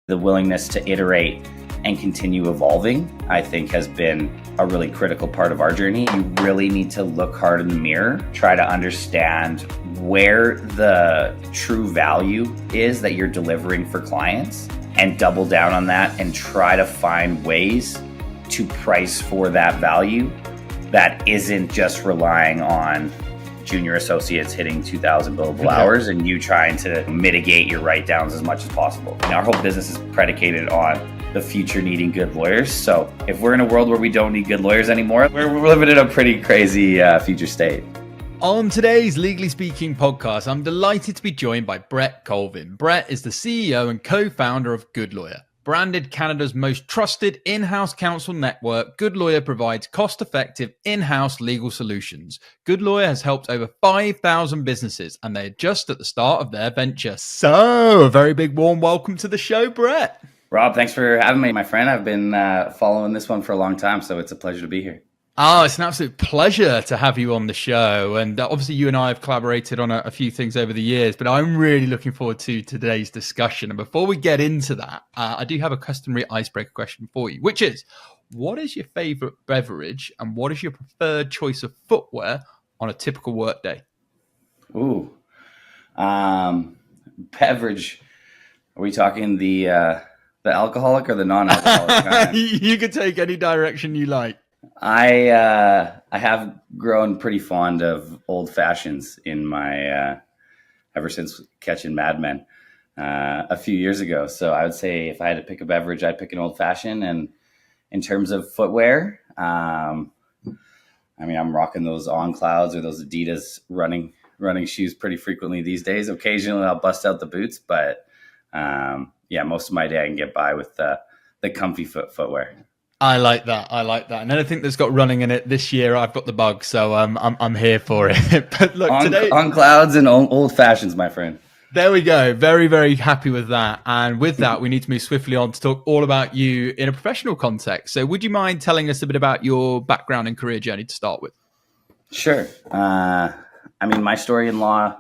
The willingness to iterate and continue evolving, I think, has been a really critical part of our journey. You really need to look hard in the mirror, try to understand where the true value is that you're delivering for clients, and double down on that and try to find ways to price for that value that isn't just relying on junior associates hitting 2,000 billable hours and you trying to mitigate your write-downs as much as possible. Our whole business is predicated on the future needing good lawyers. So if we're in a world where we don't need good lawyers anymore, we're living in a pretty crazy future state. On today's Legally Speaking podcast, I'm delighted to be joined by Brett Colvin. Brett is the CEO and co-founder of Goodlawyer. Branded Canada's most trusted in-house counsel network, Goodlawyer provides cost-effective in-house legal solutions. Goodlawyer has helped over 5,000 businesses, and they're just at the start of their venture. So, a very big warm welcome to the show, Brett. Rob, thanks for having me, my friend. I've been following this one for a long time, so it's a pleasure to be here. Oh, it's an absolute pleasure to have you on the show. And obviously you and I have collaborated on a few things over the years, but I'm really looking forward to today's discussion. And before we get into that, I do have a customary icebreaker question for you, which is, what is your favorite beverage and what is your preferred choice of footwear on a typical work day? Ooh, beverage. Are we talking the alcoholic or the non-alcoholic kind? You can take any direction you like. I have grown pretty fond of old fashions in my ever since catching Mad Men a few years ago. So I would say if I had to pick a beverage, I'd pick an old fashioned. And in terms of footwear, I'm rocking those On Clouds or those Adidas running shoes pretty frequently these days. Occasionally I'll bust out the boots, but most of my day I can get by with the comfy footwear. I like that. And anything that's got running in it this year, I've got the bug, so I'm here for it. But look, today on clouds and old fashions, my friend. There we go. Very, very happy with that. And with that, we need to move swiftly on to talk all about you in a professional context. So would you mind telling us a bit about your background and career journey to start with? Sure. My story in law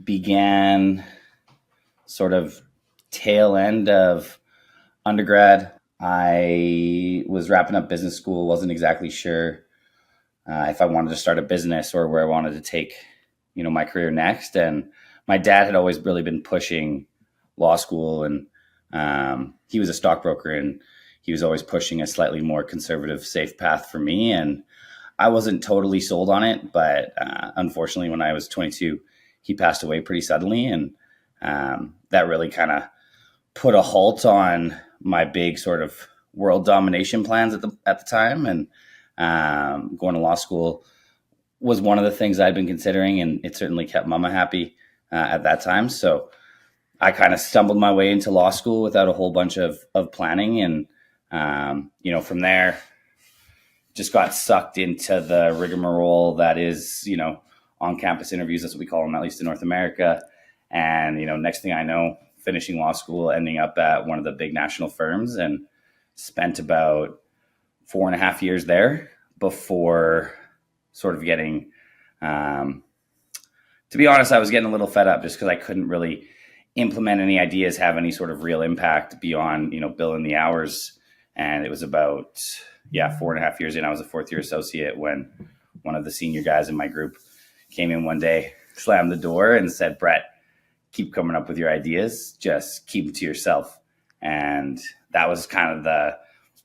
began sort of tail end of undergrad. I was wrapping up business school, wasn't exactly sure if I wanted to start a business or where I wanted to take, my career next. And my dad had always really been pushing law school, and he was a stockbroker, and he was always pushing a slightly more conservative, safe path for me. And I wasn't totally sold on it, but unfortunately, when I was 22, he passed away pretty suddenly, and that really kind of put a halt on my big sort of world domination plans at the time. And going to law school was one of the things I'd been considering, and it certainly kept mama happy at that time. So I kind of stumbled my way into law school without a whole bunch of planning. And, from there, just got sucked into the rigmarole that is, on-campus interviews. That's what we call them, at least in North America. And, next thing I know, finishing law school, ending up at one of the big national firms, and spent about 4.5 years there before sort of getting, to be honest, I was getting a little fed up just because I couldn't really implement any ideas, have any sort of real impact beyond, billing the hours. And it was about, 4.5 years in, I was a fourth year associate when one of the senior guys in my group came in one day, slammed the door and said, "Brett, keep coming up with your ideas, just keep them to yourself." And that was kind of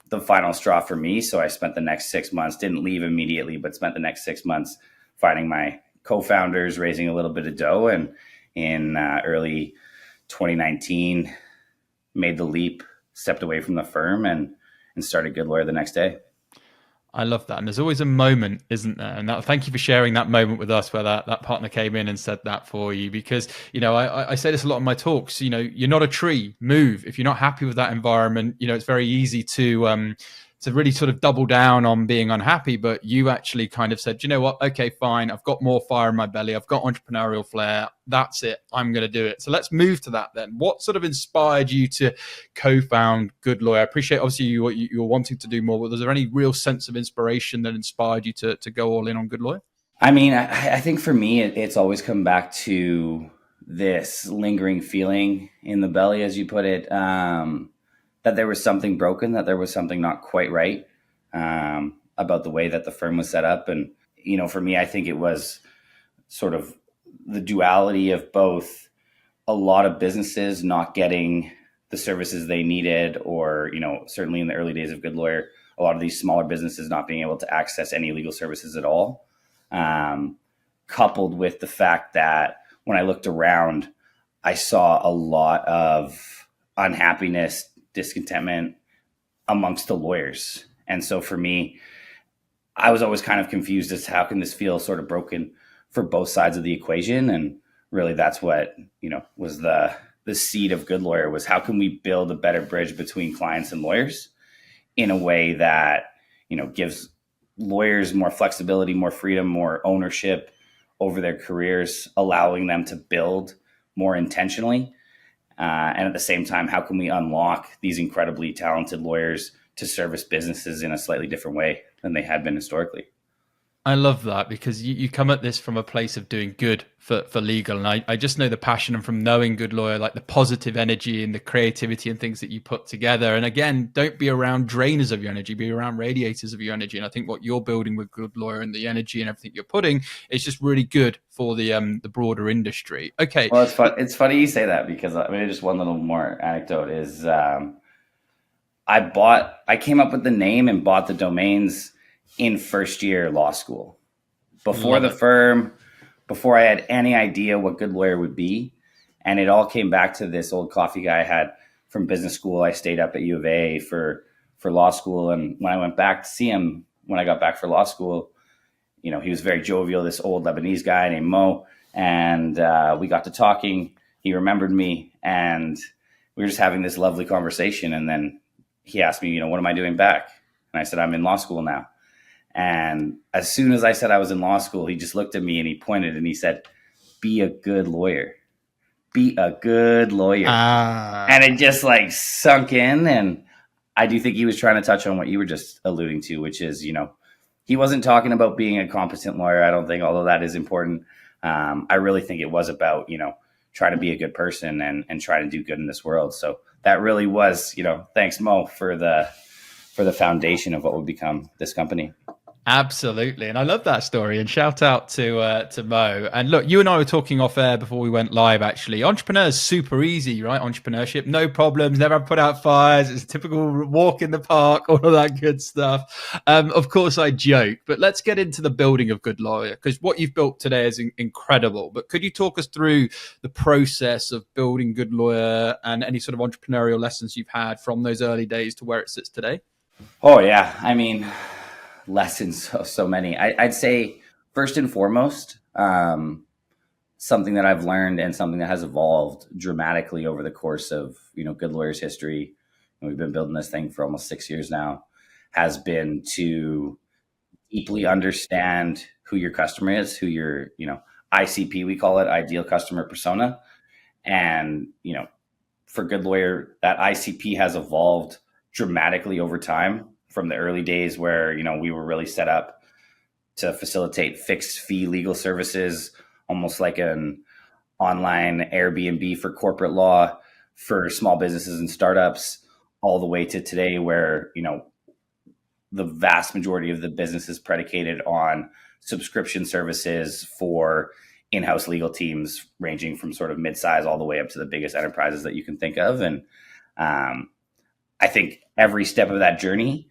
the final straw for me. So I spent the next 6 months, didn't leave immediately, but spent the next 6 months finding my co-founders, raising a little bit of dough. And in early 2019, made the leap, stepped away from the firm, and started Goodlawyer the next day. I love that. And there's always a moment, isn't there? And thank you for sharing that moment with us where that partner came in and said that for you, because, I say this a lot in my talks, you're not a tree, move. If you're not happy with that environment, it's very easy to really sort of double down on being unhappy. But you actually kind of said, you know what? Okay, fine. I've got more fire in my belly. I've got entrepreneurial flair. That's it. I'm going to do it. So let's move to that then. What sort of inspired you to co-found Goodlawyer? I appreciate obviously you were wanting to do more, but was there any real sense of inspiration that inspired you to go all in on Goodlawyer? I think for me, it's always come back to this lingering feeling in the belly, as you put it, that there was something broken, that there was something not quite right about the way that the firm was set up. And, for me, I think it was sort of the duality of both a lot of businesses not getting the services they needed, or, certainly in the early days of Goodlawyer, a lot of these smaller businesses not being able to access any legal services at all, coupled with the fact that when I looked around, I saw a lot of unhappiness, discontentment amongst the lawyers. And so for me, I was always kind of confused as to how can this feel sort of broken for both sides of the equation. And really that's what, was the seed of Goodlawyer, was how can we build a better bridge between clients and lawyers in a way that, gives lawyers more flexibility, more freedom, more ownership over their careers, allowing them to build more intentionally. And at the same time, how can we unlock these incredibly talented lawyers to service businesses in a slightly different way than they had been historically? I love that, because you come at this from a place of doing good for legal. And I just know the passion, and from knowing Goodlawyer, like the positive energy and the creativity and things that you put together. And again, don't be around drainers of your energy, be around radiators of your energy. And I think what you're building with Goodlawyer and the energy and everything you're putting is just really good for the broader industry. Okay. Well, it's funny you say that, because just one little more anecdote is I came up with the name and bought the domains in first year law school, before the firm, before I had any idea what Goodlawyer would be. And it all came back to this old coffee guy I had from business school. I stayed up at U of A for law school. And when I went back to see him, when I got back for law school, he was very jovial, this old Lebanese guy named Mo. And we got to talking. He remembered me, and we were just having this lovely conversation. And then he asked me, what am I doing back? And I said, I'm in law school now. And as soon as I said I was in law school, he just looked at me and he pointed and he said, be a good lawyer. Be a good lawyer. And it just sunk in. And I do think he was trying to touch on what you were just alluding to, which is, he wasn't talking about being a competent lawyer, I don't think, although that is important. I really think it was about, trying to be a good person and trying to do good in this world. So that really was, thanks, Mo, for the foundation of what would become this company. Absolutely. And I love that story, and shout out to Mo. And look, you and I were talking off air before we went live, actually. Entrepreneur's super easy, right? Entrepreneurship, no problems, never put out fires. It's a typical walk in the park, all of that good stuff. Of course, I joke, but let's get into the building of Goodlawyer, because what you've built today is incredible. But could you talk us through the process of building Goodlawyer and any sort of entrepreneurial lessons you've had from those early days to where it sits today? Oh, yeah. Lessons, so many. I'd say first and foremost, something that I've learned and something that has evolved dramatically over the course of Goodlawyer's history, and we've been building this thing for almost 6 years now, has been to deeply understand who your customer is, who your ICP, we call it, ideal customer persona. And for Goodlawyer, that ICP has evolved dramatically over time, from the early days where, we were really set up to facilitate fixed fee legal services, almost like an online Airbnb for corporate law for small businesses and startups, all the way to today where, the vast majority of the business is predicated on subscription services for in-house legal teams, ranging from sort of mid-size all the way up to the biggest enterprises that you can think of. And I think every step of that journey,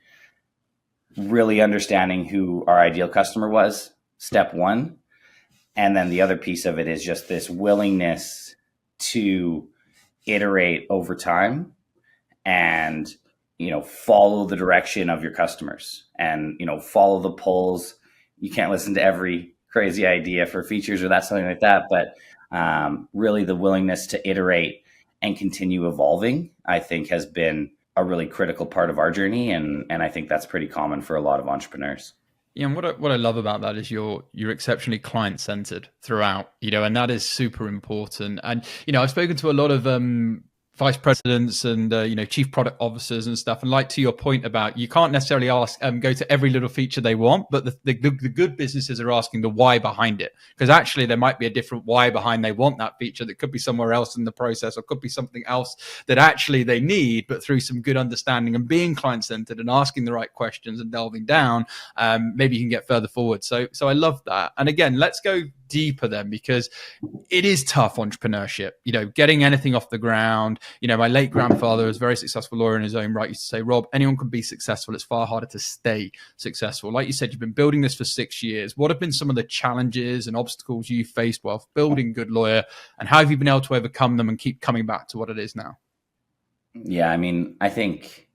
really understanding who our ideal customer was, step one. And then the other piece of it is just this willingness to iterate over time and, follow the direction of your customers and, follow the polls. You can't listen to every crazy idea for features or something like that. But really the willingness to iterate and continue evolving, I think, has been a really critical part of our journey. And I think that's pretty common for a lot of entrepreneurs. Yeah, and what I love about that is you're exceptionally client-centered throughout, and that is super important. And, I've spoken to a lot of vice presidents and chief product officers and stuff. And like to your point about, you can't necessarily ask go to every little feature they want, but the good businesses are asking the why behind it, because actually there might be a different why behind they want that feature that could be somewhere else in the process, or could be something else that actually they need, but through some good understanding and being client-centered and asking the right questions and delving down, maybe you can get further forward. So I love that. And again, let's go deeper then, because it is tough entrepreneurship, getting anything off the ground. My late grandfather was a very successful lawyer in his own right. He used to say, Rob, anyone can be successful. It's far harder to stay successful. Like you said, you've been building this for 6 years. What have been some of the challenges and obstacles you faced while building Goodlawyer, and how have you been able to overcome them and keep coming back to what it is now? Yeah, I mean, I think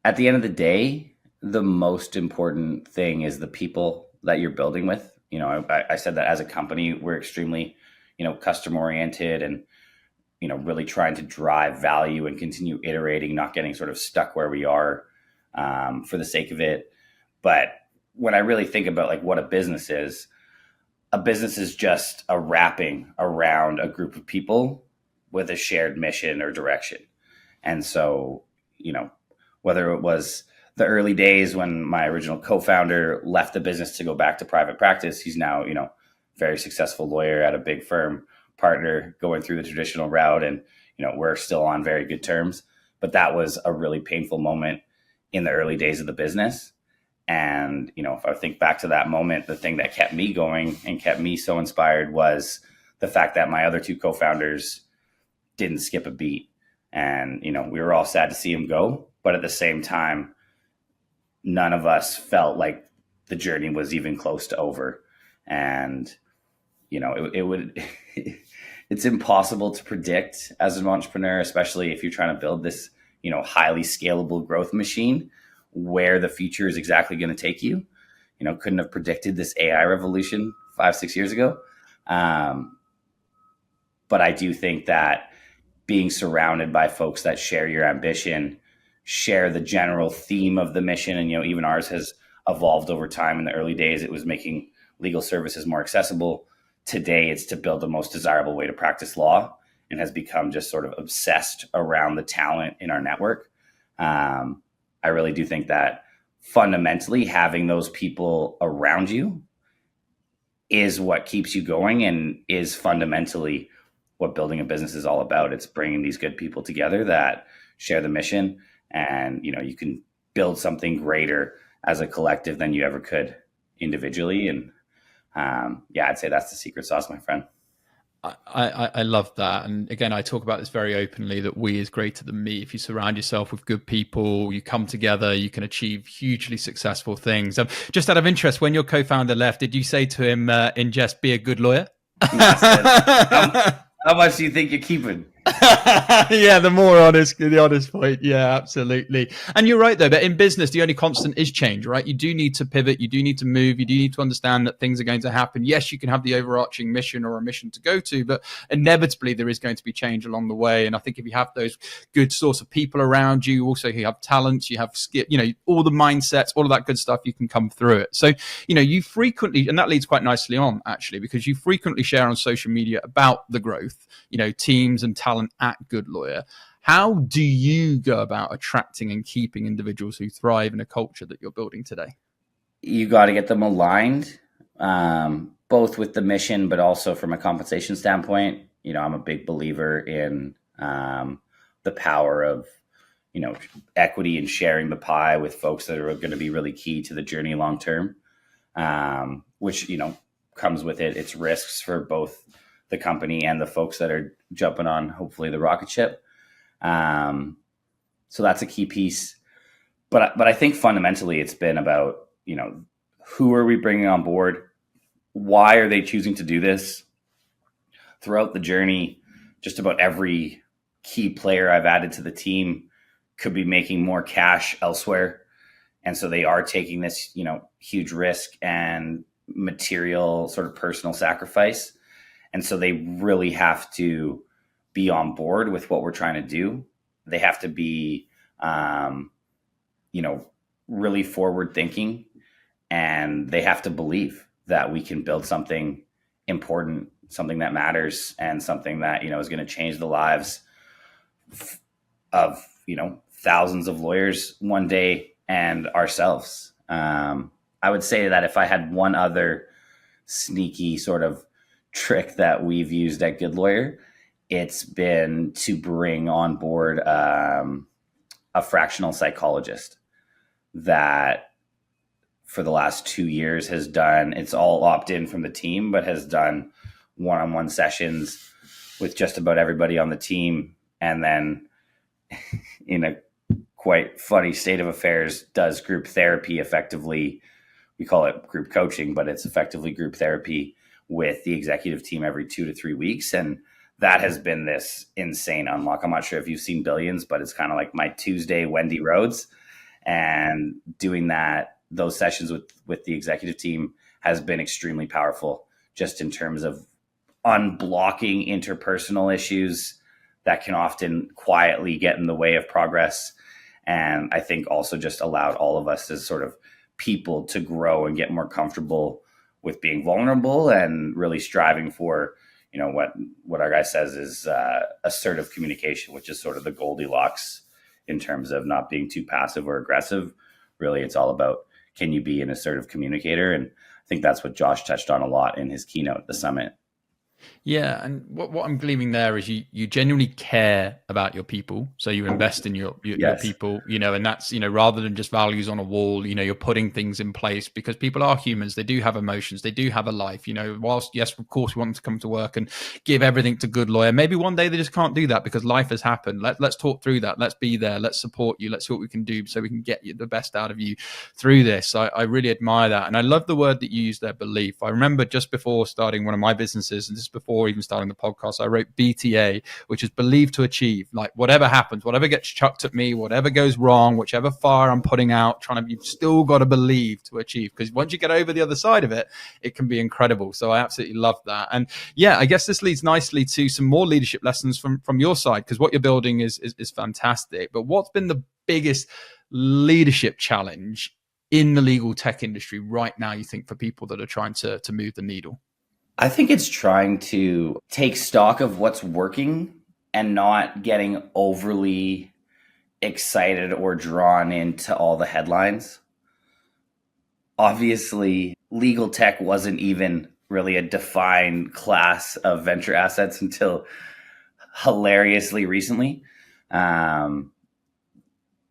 at the end of the day, the most important thing is the people that you're building with. I said that as a company, we're extremely, customer oriented and, really trying to drive value and continue iterating, not getting sort of stuck where we are for the sake of it. But when I really think about like what a business is just a wrapping around a group of people with a shared mission or direction. And so, whether it was the early days when my original co-founder left the business to go back to private practice, he's now, very successful lawyer at a big firm, partner going through the traditional route. And, we're still on very good terms, but that was a really painful moment in the early days of the business. And, if I think back to that moment, the thing that kept me going and kept me so inspired was the fact that my other two co-founders didn't skip a beat. And, we were all sad to see him go, but at the same time, none of us felt like the journey was even close to over. And, it's impossible to predict as an entrepreneur, especially if you're trying to build this, highly scalable growth machine, where the future is exactly going to take you. Couldn't have predicted this AI revolution 5-6 years ago. But I do think that being surrounded by folks that share your ambition, share the general theme of the mission, and even ours has evolved over time. In the early days, it was making legal services more accessible. Today, it's to build the most desirable way to practice law, and has become just sort of obsessed around the talent in our network. I really do think that fundamentally having those people around you is what keeps you going, and is fundamentally what building a business is all about. It's bringing these good people together that share the mission, and you can build something greater as a collective than you ever could individually. And I'd say that's the secret sauce, my friend. I love that. And again, I talk about this very openly, that we is greater than me. If you surround yourself with good people, you come together, you can achieve hugely successful things. Just out of interest, when your co-founder left, did you say to him in jest, be a good lawyer? How much do you think you're keeping? Yeah, the honest point. Yeah, absolutely. And you're right though, but in business, the only constant is change, right? You do need to pivot, you do need to move, you do need to understand that things are going to happen. Yes, you can have the overarching mission or a mission to go to, but inevitably there is going to be change along the way. And I think if you have those good source of people around you, also you have talents, you have skill, all the mindsets, all of that good stuff, you can come through it. So, you frequently, and that leads quite nicely on actually, because you frequently share on social media about the growth, teams and talent at Goodlawyer. How do you go about attracting and keeping individuals who thrive in a culture that you're building today? You got to get them aligned, both with the mission, but also from a compensation standpoint. I'm a big believer in the power of, equity and sharing the pie with folks that are going to be really key to the journey long term, which, comes with it. It's risks for both the company and the folks that are jumping on, hopefully, the rocket ship. So that's a key piece. But I think fundamentally it's been about, who are we bringing on board? Why are they choosing to do this? Throughout the journey, just about every key player I've added to the team could be making more cash elsewhere. And so they are taking this, huge risk and material sort of personal sacrifice. And so they really have to be on board with what we're trying to do. They have to be, really forward thinking, and they have to believe that we can build something important, something that matters, and something that, is going to change the lives of, thousands of lawyers one day and ourselves. I would say that if I had one other sneaky sort of trick that we've used at Goodlawyer, it's been to bring on board a fractional psychologist that for the last 2 years has done, it's all opt-in from the team, but has done one-on-one sessions with just about everybody on the team. And then in a quite funny state of affairs, does group therapy effectively. We call it group coaching, but it's effectively group therapy with the executive team every 2 to 3 weeks. And that has been this insane unlock. I'm not sure if you've seen Billions, but it's kind of like my Tuesday Wendy Rhodes. And doing those sessions with the executive team has been extremely powerful, just in terms of unblocking interpersonal issues that can often quietly get in the way of progress. And I think also just allowed all of us as sort of people to grow and get more comfortable with being vulnerable and really striving for, what our guy says is assertive communication, which is sort of the Goldilocks in terms of not being too passive or aggressive. Really, it's all about, can you be an assertive communicator? And I think that's what Josh touched on a lot in his keynote at the summit. Yeah, and what I'm gleaming there is you genuinely care about your people, so you invest in your Yes. people, and that's rather than just values on a wall, you're putting things in place because people are humans, they do have emotions, they do have a life. Whilst yes, of course, we want them to come to work and give everything to Goodlawyer, maybe one day they just can't do that because life has happened. Let's talk through that. Let's be there. Let's support you. Let's see what we can do so we can get you the best out of you through this. I really admire that, and I love the word that you used there, belief. I remember just before starting one of my businesses, and just before even starting the podcast, I wrote BTA, which is believe to achieve. Like whatever happens, whatever gets chucked at me, whatever goes wrong, whichever fire I'm putting out, you've still got to believe to achieve, because once you get over the other side of it, it can be incredible. So I absolutely love that. And yeah, I guess this leads nicely to some more leadership lessons from your side, because what you're building is fantastic. But what's been the biggest leadership challenge in the legal tech industry right now, you think, for people that are trying to move the needle? I think it's trying to take stock of what's working and not getting overly excited or drawn into all the headlines. Obviously, legal tech wasn't even really a defined class of venture assets until hilariously recently.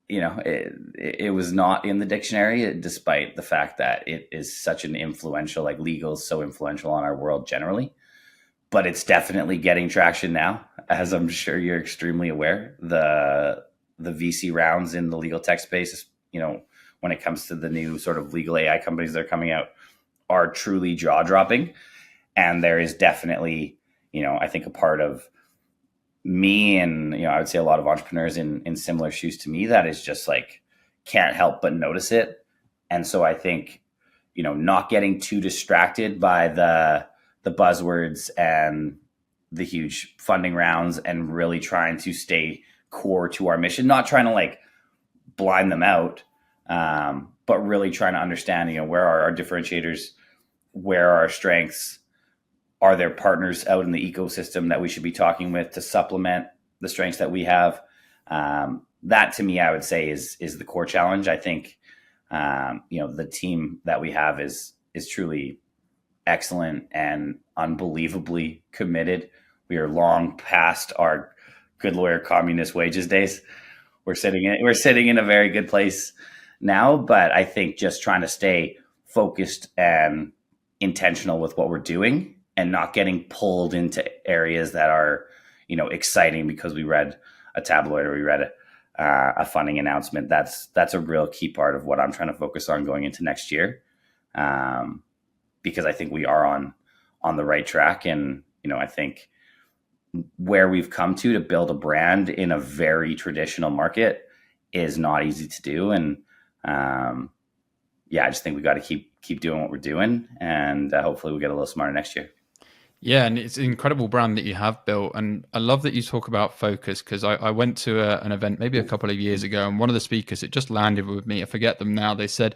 It was not in the dictionary, despite the fact that it is such an influential, like legal is so influential on our world generally. But it's definitely getting traction now, as I'm sure you're extremely aware. The VC rounds in the legal tech space, when it comes to the new sort of legal AI companies that are coming out, are truly jaw dropping. And there is definitely, I think a part of me and, I would say a lot of entrepreneurs in similar shoes to me, that is just like, can't help but notice it. And so I think, not getting too distracted by the buzzwords and the huge funding rounds, and really trying to stay core to our mission, not trying to like blind them out, but really trying to understand, where are our differentiators, where are our strengths, are there partners out in the ecosystem that we should be talking with to supplement the strengths that we have? That to me, I would say is the core challenge. I think, the team that we have is truly excellent and unbelievably committed. We are long past our Goodlawyer communist wages days. We're sitting in a very good place now, but I think just trying to stay focused and intentional with what we're doing, and not getting pulled into areas that are, exciting because we read a tabloid or we read a funding announcement. That's a real key part of what I'm trying to focus on going into next year, because I think we are on the right track. And, I think where we've come to build a brand in a very traditional market is not easy to do. And I just think we got to keep doing what we're doing, and hopefully we'll get a little smarter next year. Yeah, and it's an incredible brand that you have built. And I love that you talk about focus, because I went to an event maybe a couple of years ago, and one of the speakers, it just landed with me, I forget them now, they said,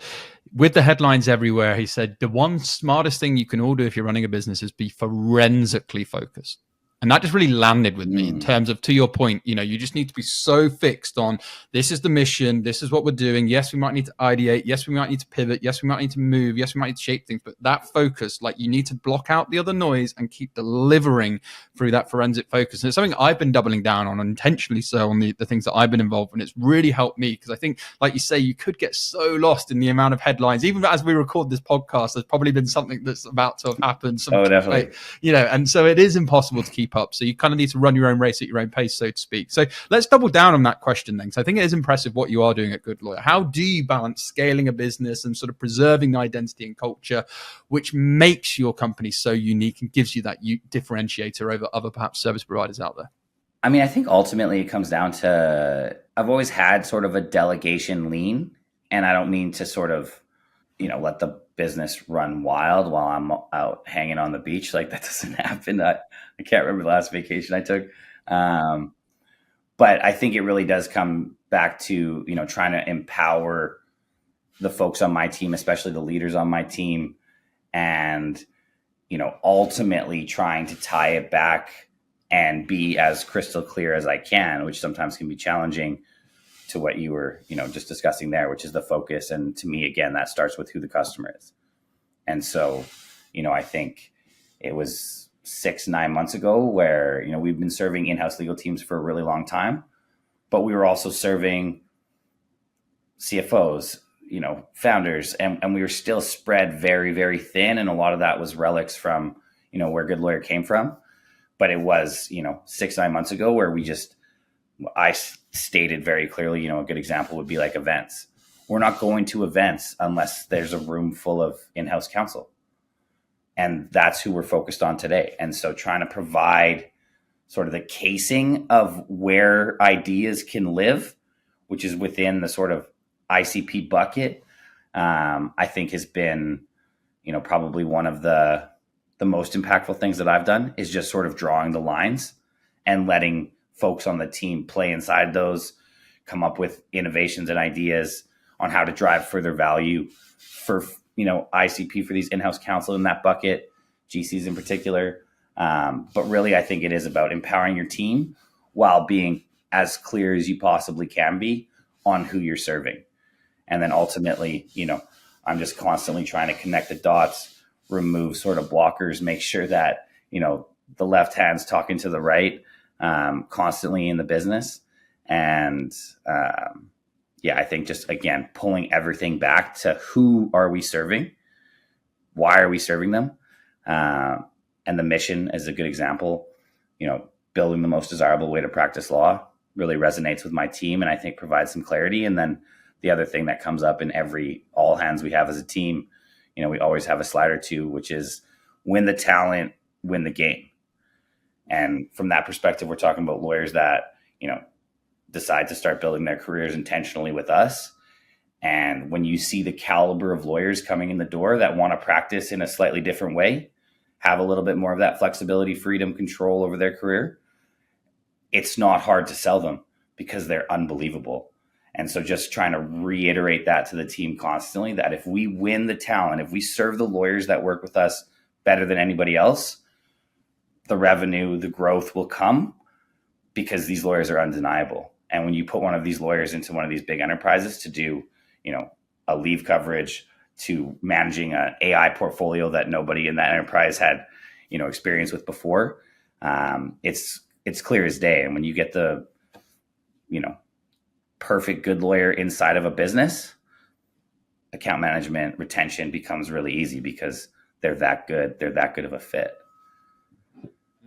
with the headlines everywhere, he said, the one smartest thing you can all do if you're running a business is be forensically focused. And that just really landed with me in terms of, to your point, you know, you just need to be so fixed on, this is the mission, this is what we're doing. Yes, we might need to ideate. Yes, we might need to pivot. Yes, we might need to move. Yes, we might need to shape things. But that focus, like, you need to block out the other noise and keep delivering through that forensic focus. And it's something I've been doubling down on, intentionally so, on the things that I've been involved in. It's really helped me, because I think, like you say, you could get so lost in the amount of headlines. Even as we record this podcast, there's probably been something that's about to have happened. Definitely. Like, you know, and so it is impossible to keep up. So you kind of need to run your own race at your own pace, so to speak. So let's double down on that question then. So I think it is impressive what you are doing at Goodlawyer. How do you balance scaling a business and sort of preserving the identity and culture, which makes your company so unique and gives you that differentiator over other perhaps service providers out there? I mean, I think ultimately it comes down to, I've always had sort of a delegation lean, and I don't mean to sort of, you know, let the business run wild while I'm out hanging on the beach. Like, that doesn't happen. I can't remember the last vacation I took. But I think it really does come back to, you know, trying to empower the folks on my team, especially the leaders on my team, and, you know, ultimately trying to tie it back and be as crystal clear as I can, which sometimes can be challenging, to what you were, you know, just discussing there, which is the focus. And to me, again, that starts with who the customer is. And so, you know, I think it was 6-9 months ago where, you know, we've been serving in-house legal teams for a really long time, but we were also serving CFOs, you know, founders, and we were still spread very, very thin. And a lot of that was relics from, you know, where Goodlawyer came from. But it was, you know, 6-9 months ago where I stated very clearly, you know, a good example would be like events. We're not going to events unless there's a room full of in-house counsel. And that's who we're focused on today. And so trying to provide sort of the casing of where ideas can live, which is within the sort of ICP bucket, I think has been, you know, probably one of the most impactful things that I've done, is just sort of drawing the lines and letting folks on the team play inside those, come up with innovations and ideas on how to drive further value for, you know, ICP, for these in-house counsel in that bucket, GCs in particular. But really, I think it is about empowering your team while being as clear as you possibly can be on who you're serving. And then ultimately, you know, I'm just constantly trying to connect the dots, remove sort of blockers, make sure that, you know, the left hand's talking to the right, constantly in the business. And yeah, I think just, again, pulling everything back to who are we serving? Why are we serving them? And the mission is a good example. You know, building the most desirable way to practice law really resonates with my team, and I think provides some clarity. And then the other thing that comes up in every all hands we have as a team, you know, we always have a slide or two, which is win the talent, win the game. And from that perspective, we're talking about lawyers that, you know, decide to start building their careers intentionally with us. And when you see the caliber of lawyers coming in the door that want to practice in a slightly different way, have a little bit more of that flexibility, freedom, control over their career, it's not hard to sell them because they're unbelievable. And so just trying to reiterate that to the team constantly, that if we win the talent, if we serve the lawyers that work with us better than anybody else, the revenue, the growth will come, because these lawyers are undeniable. And when you put one of these lawyers into one of these big enterprises to do, you know, a leave coverage, to managing an AI portfolio that nobody in that enterprise had, you know, experience with before, it's clear as day. And when you get the, you know, perfect good lawyer inside of a business, account management, retention becomes really easy because they're that good. They're that good of a fit.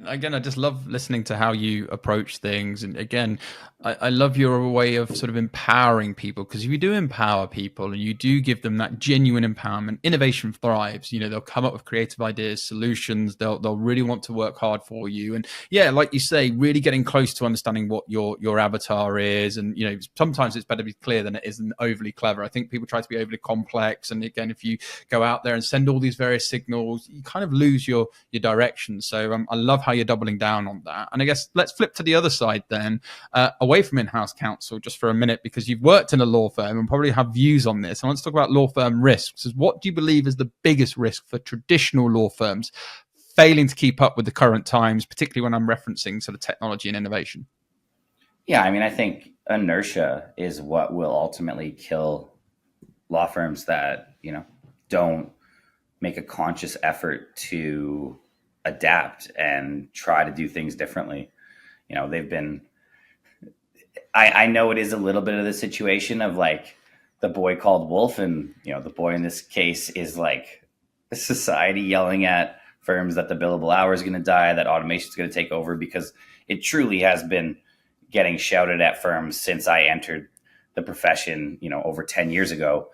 Again, I just love listening to how you approach things. And again, I love your way of sort of empowering people, because if you do empower people and you do give them that genuine empowerment, innovation thrives. You know, they'll come up with creative ideas, solutions. They'll really want to work hard for you. And yeah, like you say, really getting close to understanding what your avatar is. And, you know, sometimes it's better to be clear than it isn't overly clever. I think people try to be overly complex. And again, if you go out there and send all these various signals, you kind of lose your direction. So I love how you're doubling down on that. And I guess let's flip to the other side then, away from in-house counsel just for a minute, because you've worked in a law firm and probably have views on this. I want to talk about law firm risks. What do you believe is the biggest risk for traditional law firms failing to keep up with the current times, particularly when I'm referencing sort of technology and innovation? Yeah, I mean, I think inertia is what will ultimately kill law firms that, don't make a conscious effort to adapt and try to do things differently. They've been, I know it is a little bit of the situation of like the boy called wolf, and, the boy in this case is like society yelling at firms that the billable hour is going to die, that automation is going to take over, because it truly has been getting shouted at firms since I entered the profession, over 10 years ago.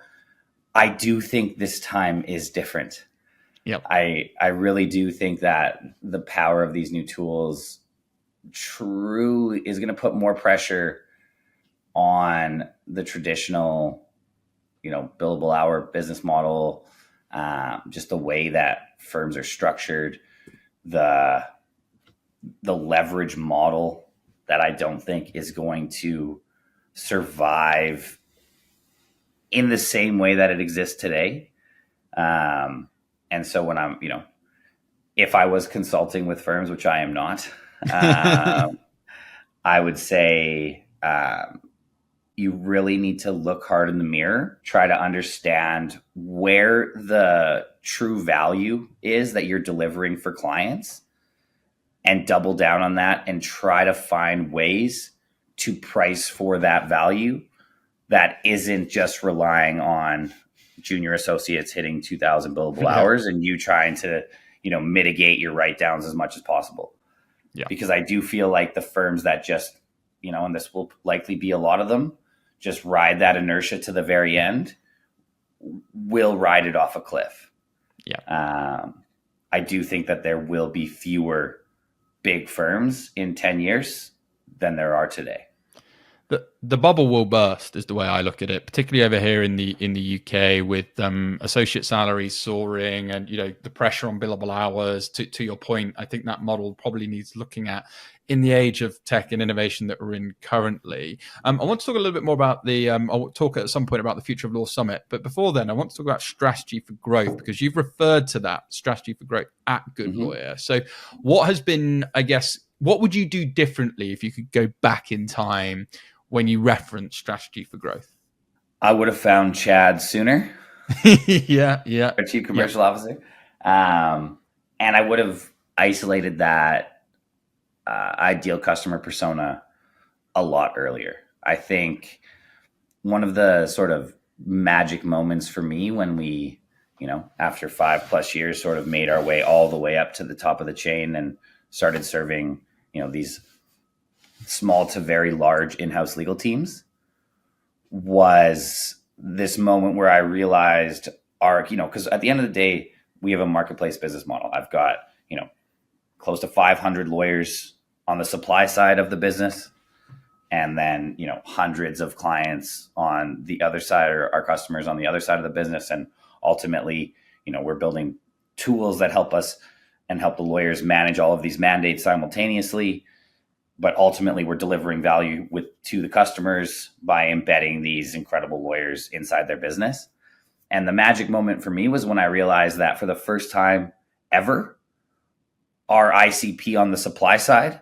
I do think this time is different. Yep. I really do think that the power of these new tools truly is going to put more pressure on the traditional, billable hour business model, just the way that firms are structured, the leverage model that I don't think is going to survive in the same way that it exists today. And so when I'm, if I was consulting with firms, which I am not, I would say you really need to look hard in the mirror, try to understand where the true value is that you're delivering for clients, and double down on that and try to find ways to price for that value that isn't just relying on junior associates hitting 2,000 billable hours and you trying to, mitigate your write downs as much as possible. Yeah. Because I do feel like the firms that just, and this will likely be a lot of them, just ride that inertia to the very end, will ride it off a cliff. Yeah. I do think that there will be fewer big firms in 10 years than there are today. The bubble will burst is the way I look at it, particularly over here in the UK with associate salaries soaring and the pressure on billable hours. To your point, I think that model probably needs looking at in the age of tech and innovation that we're in currently. I want to talk a little bit more about I'll talk at some point about the Future of Law Summit, but before then I want to talk about strategy for growth, because you've referred to that strategy for growth at Goodlawyer. Mm-hmm. So what has been, what would you do differently if you could go back in time when you reference strategy for growth? I would have found Chad sooner. Yeah. Our chief commercial officer. And I would have isolated that ideal customer persona a lot earlier. I think one of the sort of magic moments for me when we, after 5+ years sort of made our way all the way up to the top of the chain and started serving, these small to very large in-house legal teams, was this moment where I realized because at the end of the day, we have a marketplace business model. I've got, close to 500 lawyers on the supply side of the business, and then, hundreds of clients on the other side, or our customers on the other side of the business. And ultimately, we're building tools that help us and help the lawyers manage all of these mandates simultaneously. But ultimately, we're delivering value to the customers by embedding these incredible lawyers inside their business. And the magic moment for me was when I realized that for the first time ever, our ICP on the supply side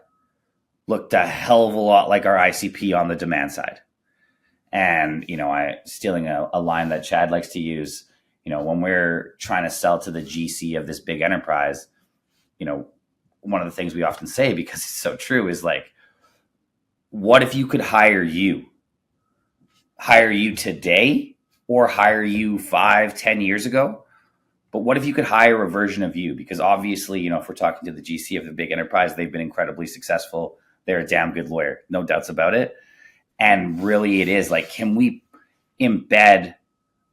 looked a hell of a lot like our ICP on the demand side. And, stealing a line that Chad likes to use, when we're trying to sell to the GC of this big enterprise, one of the things we often say, because it's so true, is like, what if you could hire you today, or hire you 5-10 years ago? But what if you could hire a version of you? Because obviously, if we're talking to the GC of the big enterprise, they've been incredibly successful. They're a damn good lawyer, no doubts about it. And really it is like, can we embed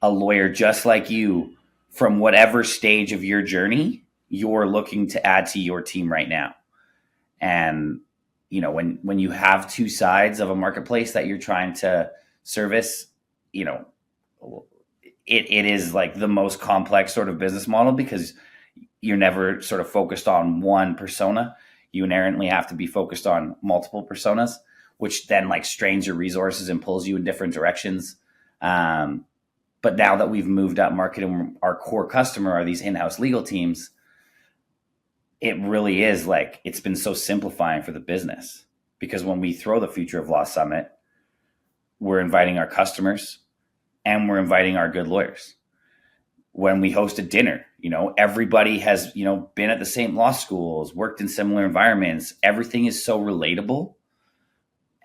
a lawyer just like you from whatever stage of your journey you're looking to add to your team right now? And, when you have two sides of a marketplace that you're trying to service, it is like the most complex sort of business model, because you're never sort of focused on one persona. You inherently have to be focused on multiple personas, which then like strains your resources and pulls you in different directions. But now that we've moved up market and our core customer are these in-house legal teams, it really is like, it's been so simplifying for the business, because when we throw the Future of Law Summit, we're inviting our customers and we're inviting our good lawyers. When we host a dinner, everybody has, been at the same law schools, worked in similar environments. Everything is so relatable.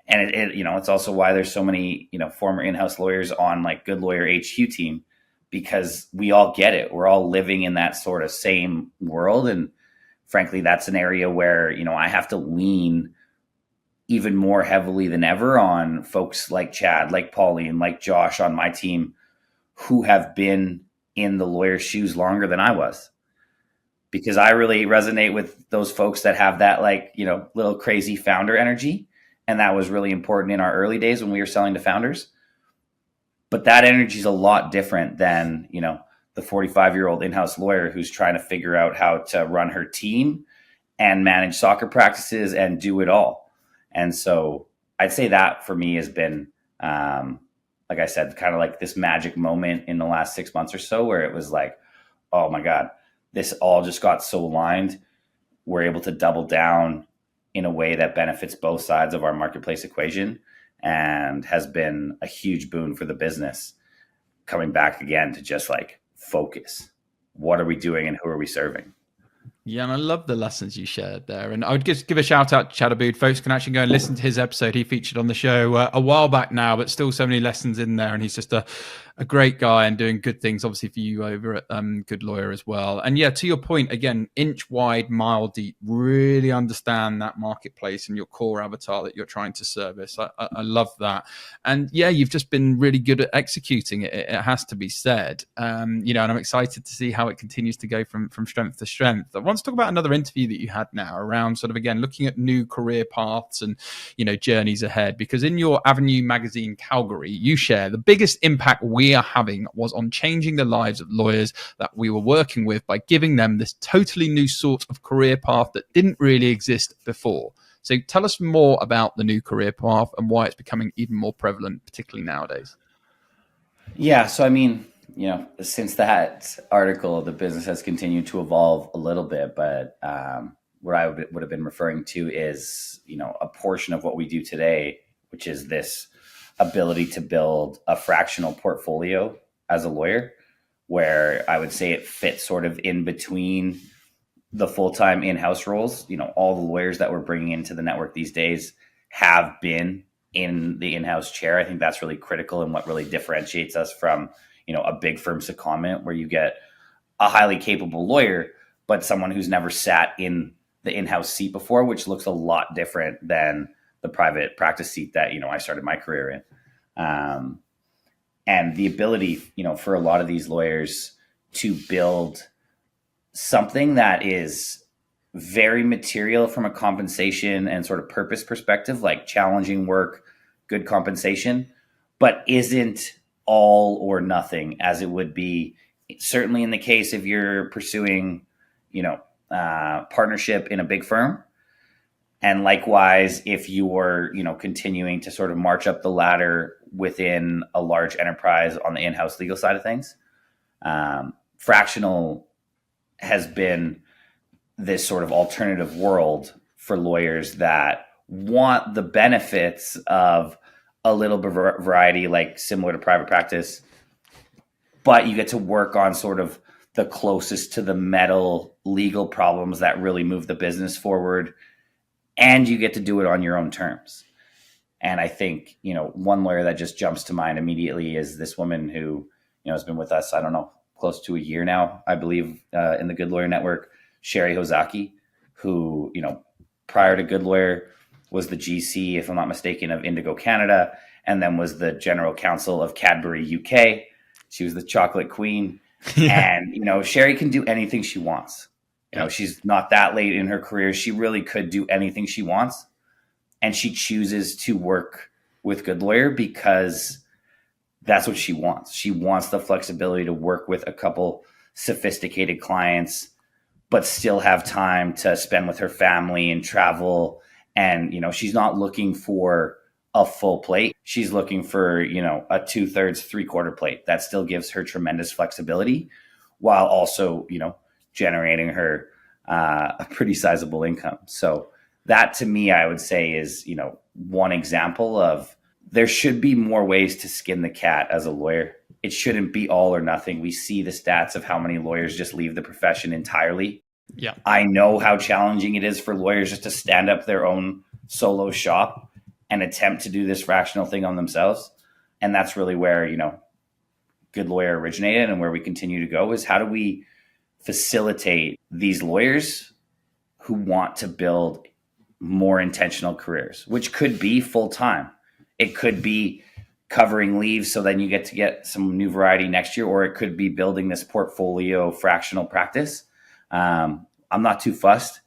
And it's also why there's so many, former in-house lawyers on like Goodlawyer HQ team, because we all get it. We're all living in that sort of same world. And frankly, that's an area where, I have to lean even more heavily than ever on folks like Chad, like Pauline, like Josh on my team, who have been in the lawyer's shoes longer than I was. Because I really resonate with those folks that have that little crazy founder energy. And that was really important in our early days when we were selling to founders. But that energy is a lot different than, the 45-year-old in-house lawyer who's trying to figure out how to run her team and manage soccer practices and do it all. And so I'd say that for me has been, like I said, kind of like this magic moment in the last 6 months or so, where it was like, oh my God, this all just got so aligned. We're able to double down in a way that benefits both sides of our marketplace equation, and has been a huge boon for the business, coming back again to just like focus. What are we doing and who are we serving? Yeah, and I love the lessons you shared there. And I would just give a shout out to Chad Abood. Folks can actually go and listen to his episode. He featured on the show a while back now, but still so many lessons in there. And he's just a great guy and doing good things, obviously, for you over at Goodlawyer as well. And yeah, to your point, again, inch wide, mile deep, really understand that marketplace and your core avatar that you're trying to service. I love that. And yeah, you've just been really good at executing it. It has to be said. And I'm excited to see how it continues to go from strength to strength. I want to talk about another interview that you had now around sort of, again, looking at new career paths and, journeys ahead, because in your Avenue magazine Calgary, you share the biggest impact we are having was on changing the lives of lawyers that we were working with by giving them this totally new sort of career path that didn't really exist before. So tell us more about the new career path and why it's becoming even more prevalent, particularly nowadays. Yeah. So, since that article, the business has continued to evolve a little bit, but what I would have been referring to is, a portion of what we do today, which is this ability to build a fractional portfolio as a lawyer, where I would say it fits sort of in between the full-time in-house roles. All the lawyers that we're bringing into the network these days have been in the in-house chair. I think that's really critical and what really differentiates us from, a big firm secondment where you get a highly capable lawyer, but someone who's never sat in the in-house seat before, which looks a lot different than the private practice seat that, I started my career in. And the ability, for a lot of these lawyers to build something that is very material from a compensation and sort of purpose perspective, like challenging work, good compensation, but isn't all or nothing, as it would be certainly in the case if you're pursuing, partnership in a big firm. And likewise, if you're, continuing to sort of march up the ladder within a large enterprise on the in-house legal side of things. Fractional has been this sort of alternative world for lawyers that want the benefits of a little bit of variety, like similar to private practice, but you get to work on sort of the closest to the metal legal problems that really move the business forward, and you get to do it on your own terms. And I think, one lawyer that just jumps to mind immediately is this woman who, has been with us, I don't know, close to a year now, I believe, in the Goodlawyer network, Sherry Hozaki, who, prior to Goodlawyer was the GC, if I'm not mistaken, of Indigo Canada, and then was the general counsel of Cadbury UK. She was the chocolate queen. Yeah. And, Sherry can do anything she wants. She's not that late in her career. She really could do anything she wants. And she chooses to work with Goodlawyer because that's what she wants. She wants the flexibility to work with a couple sophisticated clients, but still have time to spend with her family and travel. And, she's not looking for a full plate. She's looking for, a 2/3, 3/4 plate that still gives her tremendous flexibility while also, generating her a pretty sizable income. So that to me, I would say is, one example of there should be more ways to skin the cat as a lawyer. It shouldn't be all or nothing. We see the stats of how many lawyers just leave the profession entirely. Yeah. I know how challenging it is for lawyers just to stand up their own solo shop and attempt to do this fractional thing on themselves. And that's really where, Goodlawyer originated, and where we continue to go is how do we facilitate these lawyers who want to build more intentional careers, which could be full-time. It could be covering leaves so then you get some new variety next year, or it could be building this portfolio fractional practice. I'm not too fussed.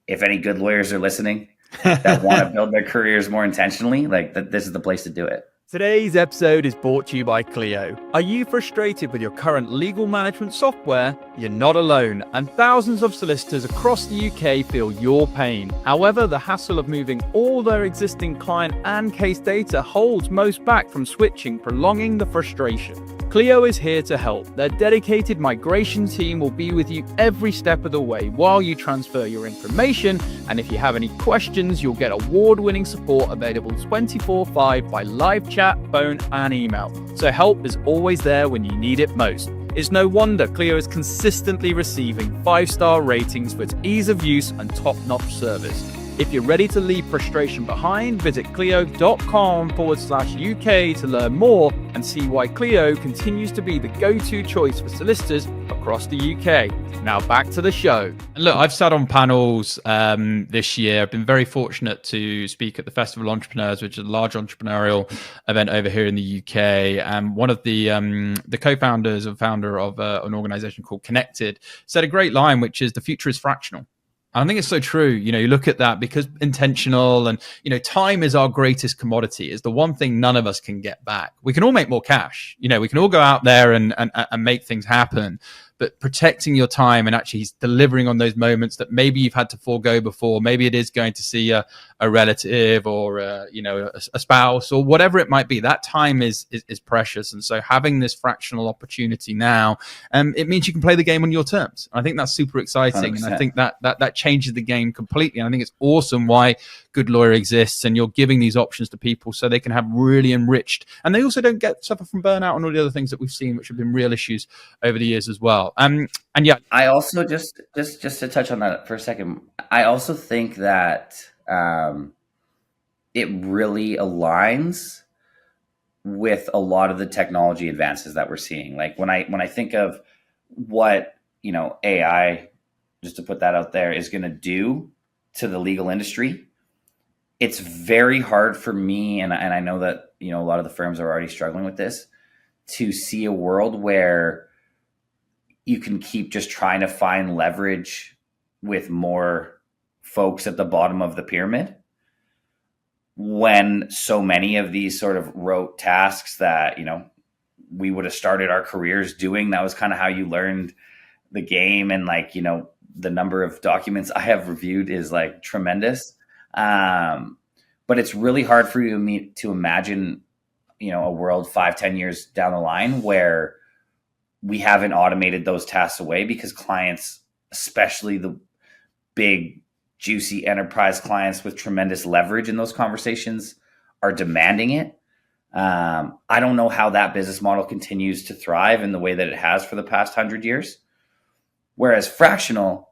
If any good lawyers are listening that want to build their careers more intentionally, this is the place to do it. Today's episode is brought to you by Clio. Are you frustrated with your current legal management software? You're not alone, and thousands of solicitors across the UK feel your pain. However, the hassle of moving all their existing client and case data holds most back from switching, prolonging the frustration. Clio is here to help. Their dedicated migration team will be with you every step of the way while you transfer your information, and if you have any questions, you'll get award-winning support available 24/5 by live chat, phone, and email. So help is always there when you need it most. It's no wonder Clio is consistently receiving 5-star ratings for its ease of use and top-notch service. If you're ready to leave frustration behind, visit clio.com/UK to learn more and see why Clio continues to be the go-to choice for solicitors across the UK. Now back to the show. Look, I've sat on panels this year. I've been very fortunate to speak at the Festival of Entrepreneurs, which is a large entrepreneurial event over here in the UK. And one of the co-founders and founder of an organization called Connected said a great line, which is the future is fractional. I think it's so true. You look at that because intentional and, time is our greatest commodity. It's the one thing none of us can get back. We can all make more cash. We can all go out there and make things happen. But protecting your time and actually delivering on those moments that maybe you've had to forego before, maybe it is going to see a relative or a spouse or whatever it might be. That time is precious, and so having this fractional opportunity now, it means you can play the game on your terms. I think that's super exciting, 100%. And I think that changes the game completely. And I think it's awesome why Goodlawyer exists, and you're giving these options to people so they can have really enriched, and they also don't suffer from burnout and all the other things that we've seen, which have been real issues over the years as well. And yeah, I also just to touch on that for a second, I also think that it really aligns with a lot of the technology advances that we're seeing. Like when I think of what AI, just to put that out there, is going to do to the legal industry, it's very hard for me, and I know that a lot of the firms are already struggling with this, to see a world where you can keep just trying to find leverage with more folks at the bottom of the pyramid, when so many of these sort of rote tasks that, we would have started our careers doing, that was kind of how you learned the game. And the number of documents I have reviewed is tremendous. But it's really hard for you to imagine, a world 5-10 years down the line where we haven't automated those tasks away, because clients, especially the big, juicy enterprise clients with tremendous leverage in those conversations, are demanding it. I don't know how that business model continues to thrive in the way that it has for the past 100 years. Whereas fractional,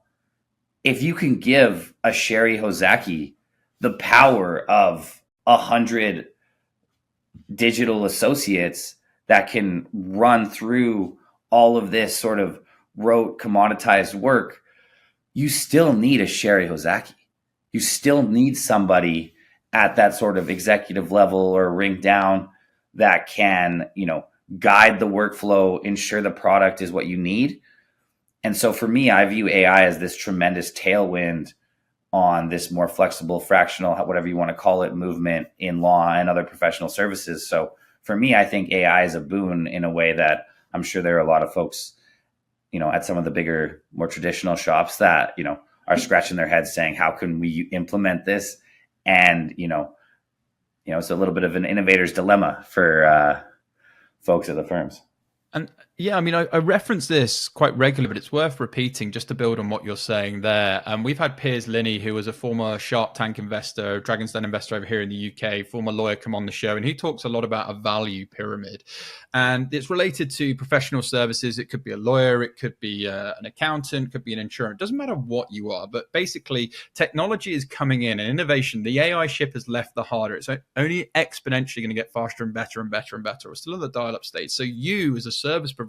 if you can give a Sherry Hozaki the power of 100 digital associates that can run through all of this sort of rote commoditized work, you still need a Sherry Hozaki. You still need somebody at that sort of executive level or ring down that can, guide the workflow, ensure the product is what you need. And so for me, I view AI as this tremendous tailwind on this more flexible, fractional, whatever you want to call it, movement in law and other professional services. So for me, I think AI is a boon in a way that I'm sure there are a lot of folks, at some of the bigger, more traditional shops that, are scratching their heads saying, how can we implement this? And, it's a little bit of an innovator's dilemma for folks at the firms. And Yeah, I mean, I reference this quite regularly, but it's worth repeating just to build on what you're saying there. We've had Piers Linney, who was a former Shark Tank investor, Dragon's Den investor over here in the UK, former lawyer, come on the show, and he talks a lot about a value pyramid. And it's related to professional services. It could be a lawyer, it could be an accountant, could be an insurer. It doesn't matter what you are, but basically technology is coming in and innovation. The AI ship has left the harder. It's only exponentially going to get faster and better and better and better. We're still at the dial-up stage. So you, as a service provider,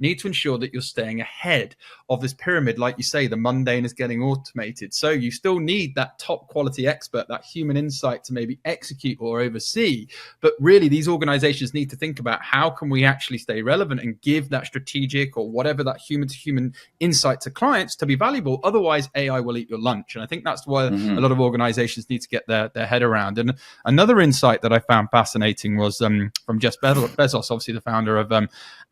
need to ensure that you're staying ahead of this pyramid. Like you say, the mundane is getting automated. So you still need that top quality expert, that human insight to maybe execute or oversee. But really, these organizations need to think about how can we actually stay relevant and give that strategic or whatever that human to human insight to clients to be valuable. Otherwise, AI will eat your lunch. And I think that's why a lot of organizations need to get their head around. And another insight that I found fascinating was from Jeff Bezos, obviously the founder of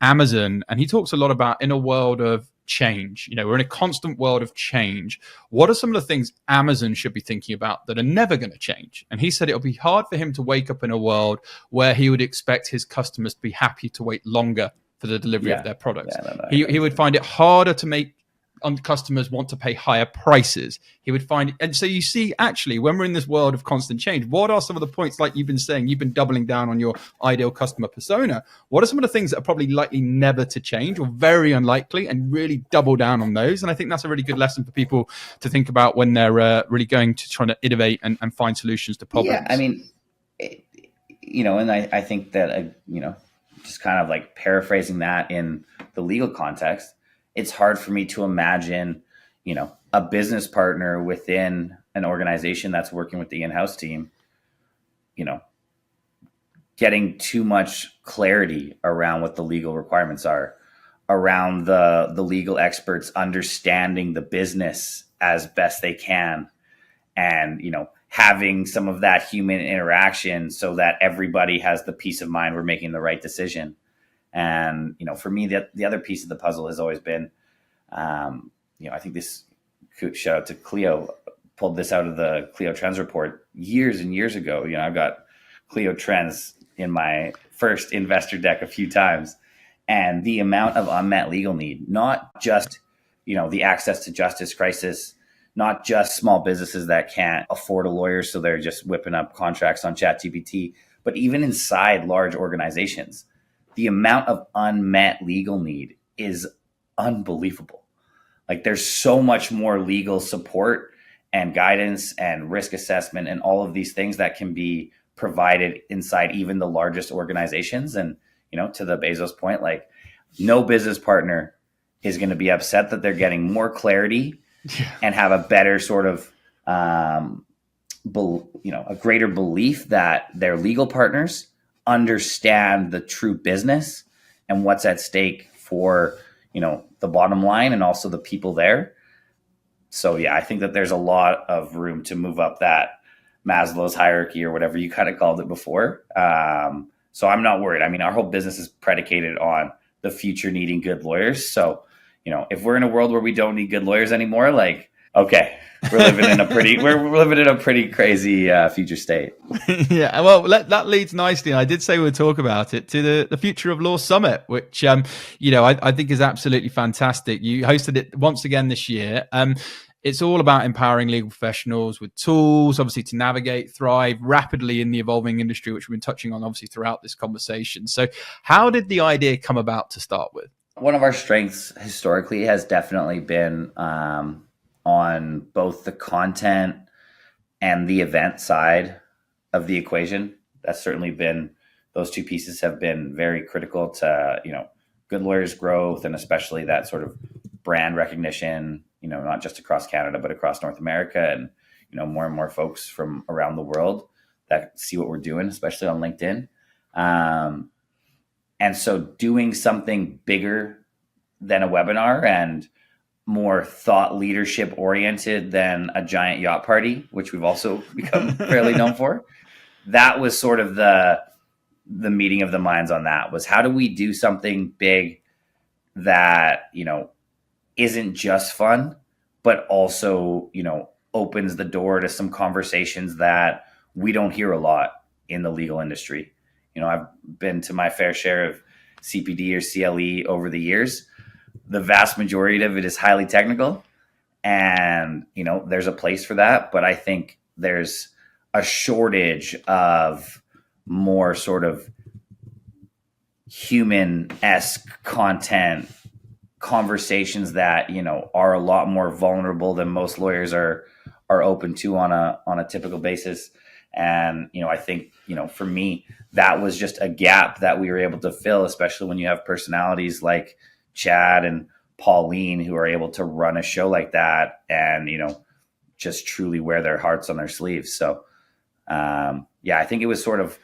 Amazon. And he talks a lot about in a world of change, we're in a constant world of change. What are some of the things Amazon should be thinking about that are never going to change? And he said it'll be hard for him to wake up in a world where he would expect his customers to be happy to wait longer for the delivery of their products. He would find it harder to make customers want to pay higher prices. He would find, and so you see, actually, when we're in this world of constant change, what are some of the points, like you've been saying, you've been doubling down on your ideal customer persona. What are some of the things that are probably likely never to change or very unlikely, and really double down on those? And I think that's a really good lesson for people to think about when they're really going to try to innovate and find solutions to problems. Yeah, I mean, and I think that, just kind of like paraphrasing that in the legal context, it's hard for me to imagine, a business partner within an organization that's working with the in-house team, getting too much clarity around what the legal requirements are, around the legal experts understanding the business as best they can, and, having some of that human interaction so that everybody has the peace of mind we're making the right decision. And, for me, the other piece of the puzzle has always been, I think this, shout out to Clio, pulled this out of the Clio Trends report years and years ago. I've got Clio Trends in my first investor deck a few times, and the amount of unmet legal need, not just, the access to justice crisis, not just small businesses that can't afford a lawyer, so they're just whipping up contracts on ChatGPT, but even inside large organizations, the amount of unmet legal need is unbelievable. Like, there's so much more legal support and guidance and risk assessment and all of these things that can be provided inside even the largest organizations. And, to the Bezos point, like, no business partner is going to be upset that they're getting more clarity and have a better sort of, a greater belief that their legal partners understand the true business and what's at stake for, the bottom line and also the people there. So yeah, I think that there's a lot of room to move up that Maslow's hierarchy or whatever you kind of called it before. So I'm not worried. I mean, our whole business is predicated on the future needing good lawyers. So, if we're in a world where we don't need good lawyers anymore, like, okay, we're living in a pretty crazy future state. Yeah, well, that leads nicely. And I did say we'll talk about it to the Future of Law Summit, which I think is absolutely fantastic. You hosted it once again this year. It's all about empowering legal professionals with tools, obviously, to navigate, thrive rapidly in the evolving industry, which we've been touching on, obviously, throughout this conversation. So how did the idea come about to start with? One of our strengths historically has definitely been on both the content and the event side of the equation. That's certainly been, those two pieces have been very critical to, Good Lawyer's growth, and especially that sort of brand recognition, not just across Canada, but across North America, and, more and more folks from around the world that see what we're doing, especially on LinkedIn. And so doing something bigger than a webinar and more thought leadership oriented than a giant yacht party, which we've also become fairly known for, that was sort of the meeting of the minds on that, was how do we do something big that, isn't just fun, but also, opens the door to some conversations that we don't hear a lot in the legal industry. I've been to my fair share of CPD or CLE over the years, the vast majority of it is highly technical. And, there's a place for that. But I think there's a shortage of more sort of human-esque content, conversations that, are a lot more vulnerable than most lawyers are open to on a typical basis. And, I think, for me, that was just a gap that we were able to fill, especially when you have personalities like Chad and Pauline who are able to run a show like that and, just truly wear their hearts on their sleeves. So, I think it was sort of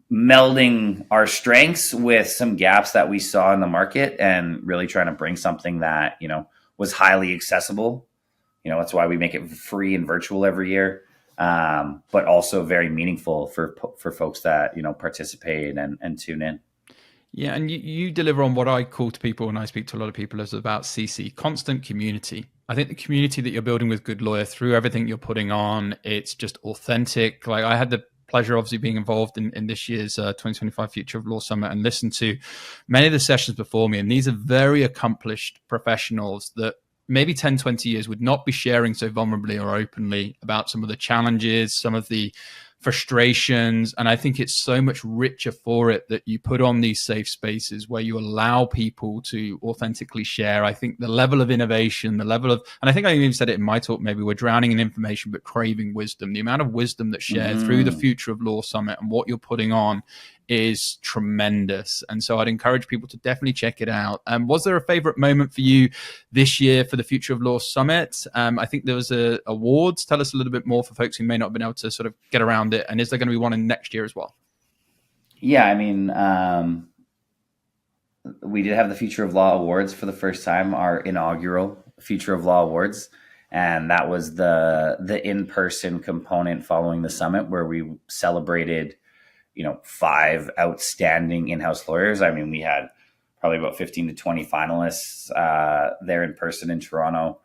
melding our strengths with some gaps that we saw in the market and really trying to bring something that, was highly accessible. That's why we make it free and virtual every year. But also very meaningful for folks that, participate and tune in. Yeah, and you deliver on what I call to people when I speak to a lot of people is about CC, constant community. I think the community that you're building with Goodlawyer through everything you're putting on, it's just authentic. Like I had the pleasure obviously being involved in this year's 2025 Future of Law Summit and listened to many of the sessions before me. And these are very accomplished professionals that maybe 10, 20 years would not be sharing so vulnerably or openly about some of the challenges, some of the frustrations. And I think it's so much richer for it that you put on these safe spaces where you allow people to authentically share. I think the level of innovation, the level of, and I think I even said it in my talk, maybe we're drowning in information, but craving wisdom. The amount of wisdom that's shared through the Future of Law Summit and what you're putting on is tremendous. And so I'd encourage people to definitely check it out. Was there a favorite moment for you this year for the Future of Law Summit? I think there was awards. Tell us a little bit more for folks who may not have been able to sort of get around it. And is there going to be one in next year as well? Yeah, I mean, we did have the Future of Law Awards for the first time, our inaugural Future of Law Awards. And that was the in-person component following the summit where we celebrated 5 outstanding in-house lawyers. I mean, we had probably about 15 to 20 finalists there in person in Toronto,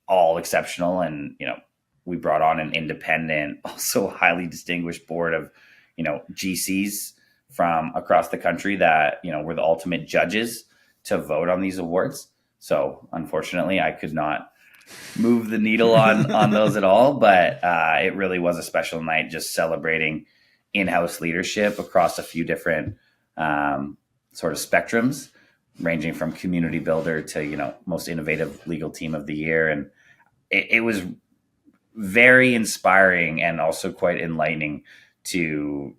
all exceptional. And, we brought on an independent, also highly distinguished board of, GCs from across the country that, were the ultimate judges to vote on these awards. So unfortunately, I could not move the needle on those at all. But it really was a special night just celebrating in-house leadership across a few different sort of spectrums, ranging from community builder to, most innovative legal team of the year. And it was very inspiring and also quite enlightening to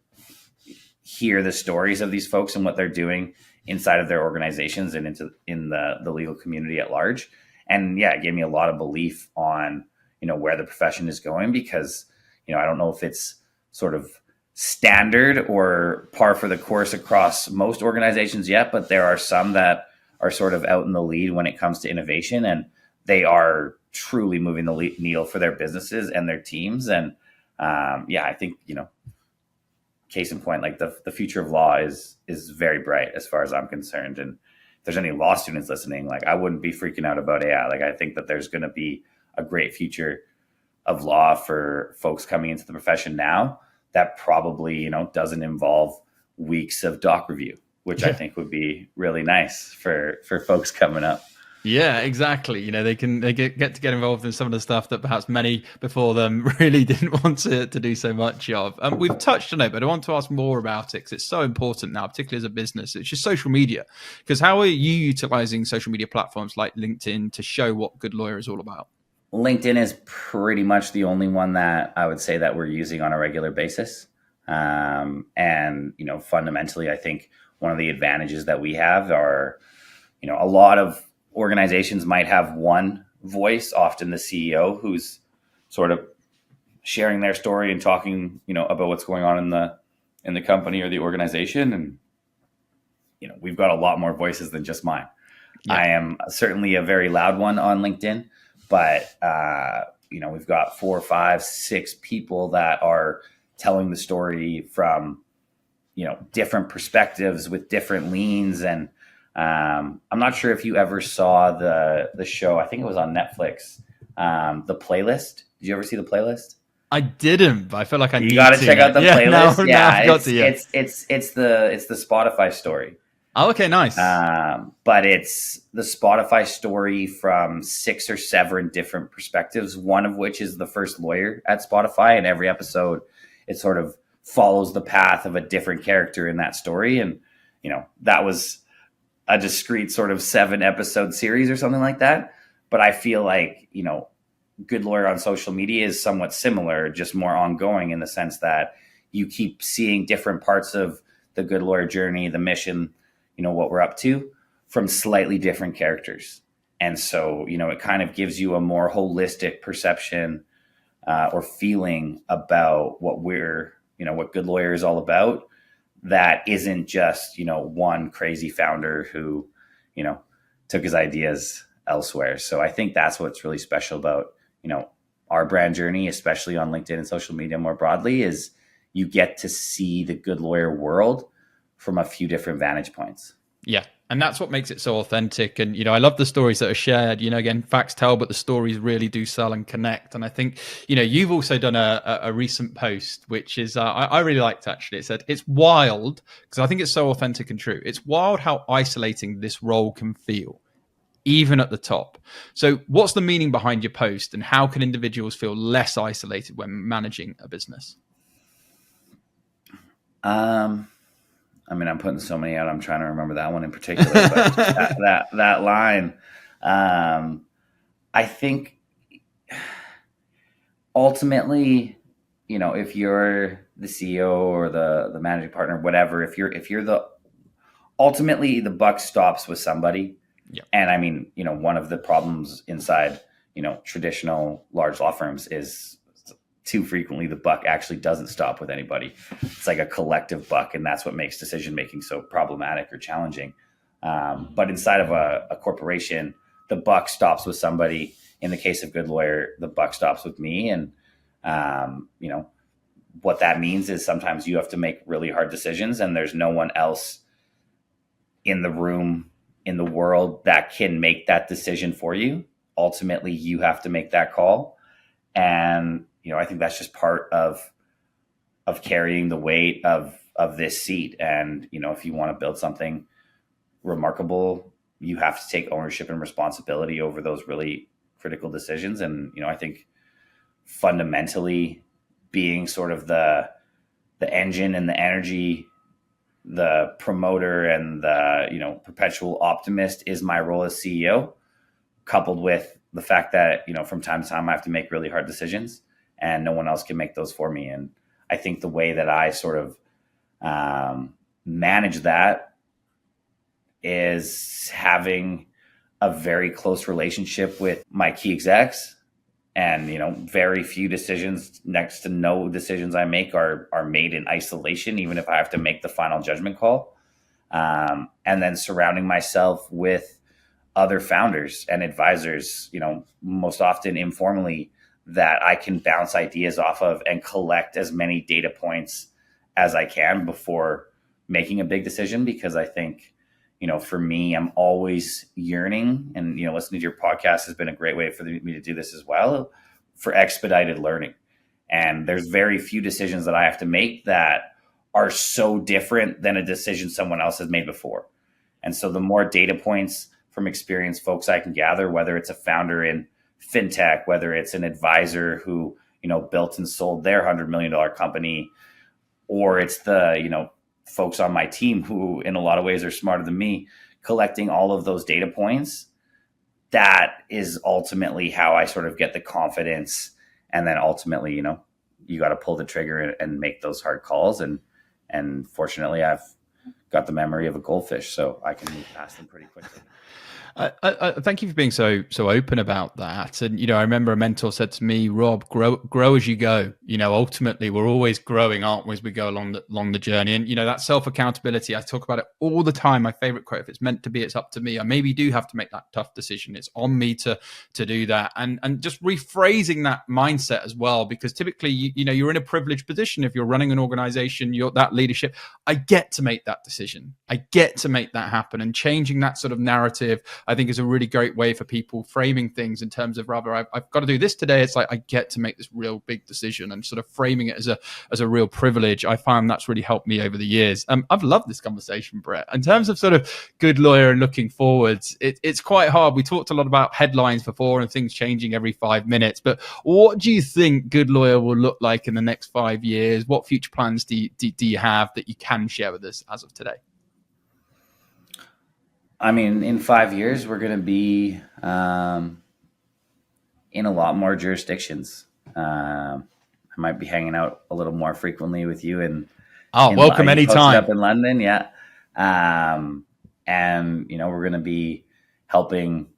hear the stories of these folks and what they're doing inside of their organizations and in the legal community at large. And yeah, it gave me a lot of belief on, where the profession is going, because, I don't know if it's sort of standard or par for the course across most organizations yet, but there are some that are sort of out in the lead when it comes to innovation, and they are truly moving the needle for their businesses and their teams. And I think, case in point, like the future of law is very bright as far as I'm concerned. And if there's any law students listening, like I wouldn't be freaking out about AI. Like I think that there's going to be a great future of law for folks coming into the profession now that probably, doesn't involve weeks of doc review, which I think would be really nice for folks coming up. Yeah, exactly. They get to get involved in some of the stuff that perhaps many before them really didn't want to do so much of. We've touched on it, but I want to ask more about it because it's so important now, particularly as a business. It's just social media. Because how are you utilizing social media platforms like LinkedIn to show what Goodlawyer is all about? LinkedIn is pretty much the only one that I would say that we're using on a regular basis. And, fundamentally, I think one of the advantages that we have are, a lot of organizations might have one voice, often the CEO, who's sort of sharing their story and talking, about what's going on in the company or the organization. And, we've got a lot more voices than just mine. Yeah. I am certainly a very loud one on LinkedIn, but, we've got 4, 5, 6 people that are telling the story from, different perspectives with different leans. And, I'm not sure if you ever saw the show. I think it was on Netflix. The Playlist. Did you ever see The Playlist? I didn't, but I feel like I need to. You got to check out the Playlist. It's the Spotify story. Oh, okay, nice. But it's the Spotify story from 6 or 7 different perspectives, one of which is the first lawyer at Spotify. And every episode, it sort of follows the path of a different character in that story. And, that was a discrete sort of 7-episode series or something like that. But I feel like, Good Lawyer on social media is somewhat similar, just more ongoing in the sense that you keep seeing different parts of the Good Lawyer journey, the mission, what we're up to from slightly different characters. And so, it kind of gives you a more holistic perception or feeling about what what Good Lawyer is all about. That isn't just, one crazy founder who, took his ideas elsewhere. So I think that's what's really special about, our brand journey, especially on LinkedIn and social media more broadly, is you get to see the Good Lawyer world from a few different vantage points. Yeah. And that's what makes it so authentic. And, I love the stories that are shared, again, facts tell, but the stories really do sell and connect. And I think, you've also done a recent post, which is, I really liked actually. It said, it's wild, because I think it's so authentic and true. It's wild how isolating this role can feel, even at the top. So what's the meaning behind your post, and how can individuals feel less isolated when managing a business? I'm putting so many out. I'm trying to remember that one in particular, but that line. I think ultimately, if you're the CEO or the managing partner, whatever, if you're ultimately the buck stops with somebody. Yeah. And one of the problems inside, traditional large law firms is too frequently the buck actually doesn't stop with anybody. It's like a collective buck, and that's what makes decision-making so problematic or challenging. But inside of a corporation, the buck stops with somebody. In the case of Good Lawyer, the buck stops with me. And, what that means is sometimes you have to make really hard decisions, and there's no one else in the room, in the world, that can make that decision for you. Ultimately, you have to make that call. And, I think that's just part of carrying the weight of this seat. And, if you want to build something remarkable, you have to take ownership and responsibility over those really critical decisions. And, I think fundamentally being sort of the engine and the energy, the promoter and the, perpetual optimist is my role as CEO, coupled with the fact that, from time to time I have to make really hard decisions and no one else can make those for me. And I think the way that I sort of manage that is having a very close relationship with my key execs. And, very few decisions, next to no decisions I make are made in isolation, even if I have to make the final judgment call. And then surrounding myself with other founders and advisors, most often informally, that I can bounce ideas off of and collect as many data points as I can before making a big decision. Because I think, for me, I'm always yearning, and, listening to your podcast has been a great way for me to do this as well, for expedited learning. And there's very few decisions that I have to make that are so different than a decision someone else has made before. And so the more data points from experienced folks I can gather, whether it's a founder in fintech, whether it's an advisor who, built and sold their $100 million company, or it's the, folks on my team who in a lot of ways are smarter than me, collecting all of those data points, that is ultimately how I sort of get the confidence. And then ultimately, you got to pull the trigger and make those hard calls. And fortunately, I've got the memory of a goldfish, so I can move past them pretty quickly. Thank you for being so open about that. And, I remember a mentor said to me, Rob, grow as you go. Ultimately, we're always growing, aren't we, as we go along the journey. And, that self-accountability, I talk about it all the time. My favorite quote, if it's meant to be, it's up to me. I maybe do have to make that tough decision. It's on me to do that. And just rephrasing that mindset as well, because typically, you're in a privileged position. If you're running an organization, you're that leadership, I get to make that decision. I get to make that happen. And changing that sort of narrative, I think, is a really great way for people framing things in terms of, rather, I've got to do this today. It's like, I get to make this real big decision, and sort of framing it as a real privilege. I find that's really helped me over the years. I've loved this conversation, Brett. In terms of sort of Goodlawyer and looking forwards, it's quite hard. We talked a lot about headlines before and things changing every 5 minutes, but what do you think Goodlawyer will look like in the next 5 years? What future plans do you have that you can share with us as of today? I mean, in 5 years, we're going to be in a lot more jurisdictions. I might be hanging out a little more frequently with you. Welcome anytime. Up in London, yeah. And, we're going to be helping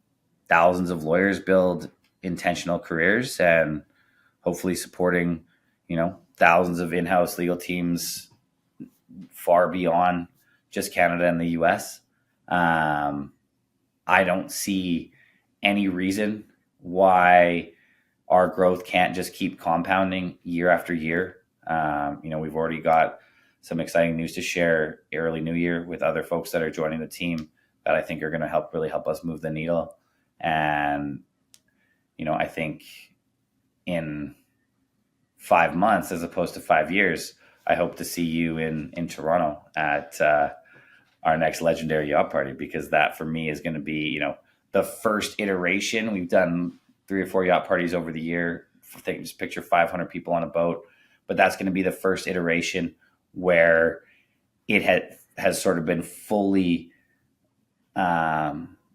thousands of lawyers build intentional careers, and hopefully supporting, thousands of in-house legal teams far beyond just Canada and the US. I don't see any reason why our growth can't just keep compounding year after year. We've already got some exciting news to share early new year with other folks that are joining the team that I think are going to really help us move the needle. And, I think in 5 months, as opposed to 5 years, I hope to see you in Toronto at, our next legendary yacht party, because that for me is going to be, the first iteration. We've done 3 or 4 yacht parties over the year. Just picture 500 people on a boat, but that's going to be the first iteration where it has sort of been fully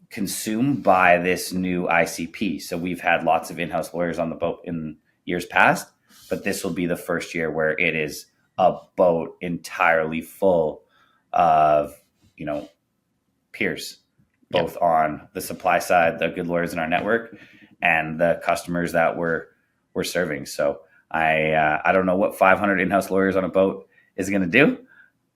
consumed by this new ICP. So we've had lots of in-house lawyers on the boat in years past, but this will be the first year where it is a boat entirely full of peers, both on the supply side, the good lawyers in our network, and the customers that we're serving. So I don't know what 500 in-house lawyers on a boat is going to do,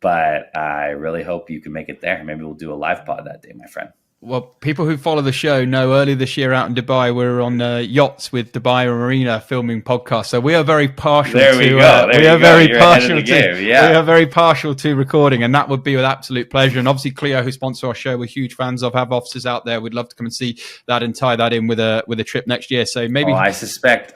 but I really hope you can make it there. Maybe we'll do a live pod that day, my friend. Well, people who follow the show know earlier this year out in Dubai, we were on yachts with Dubai Marina filming podcasts. So we are very partial We are very partial to recording, and that would be with absolute pleasure. And obviously, Clio, who sponsor our show, we're huge fans of, have offices out there. We'd love to come and see that and tie that in with a trip next year. So maybe I suspect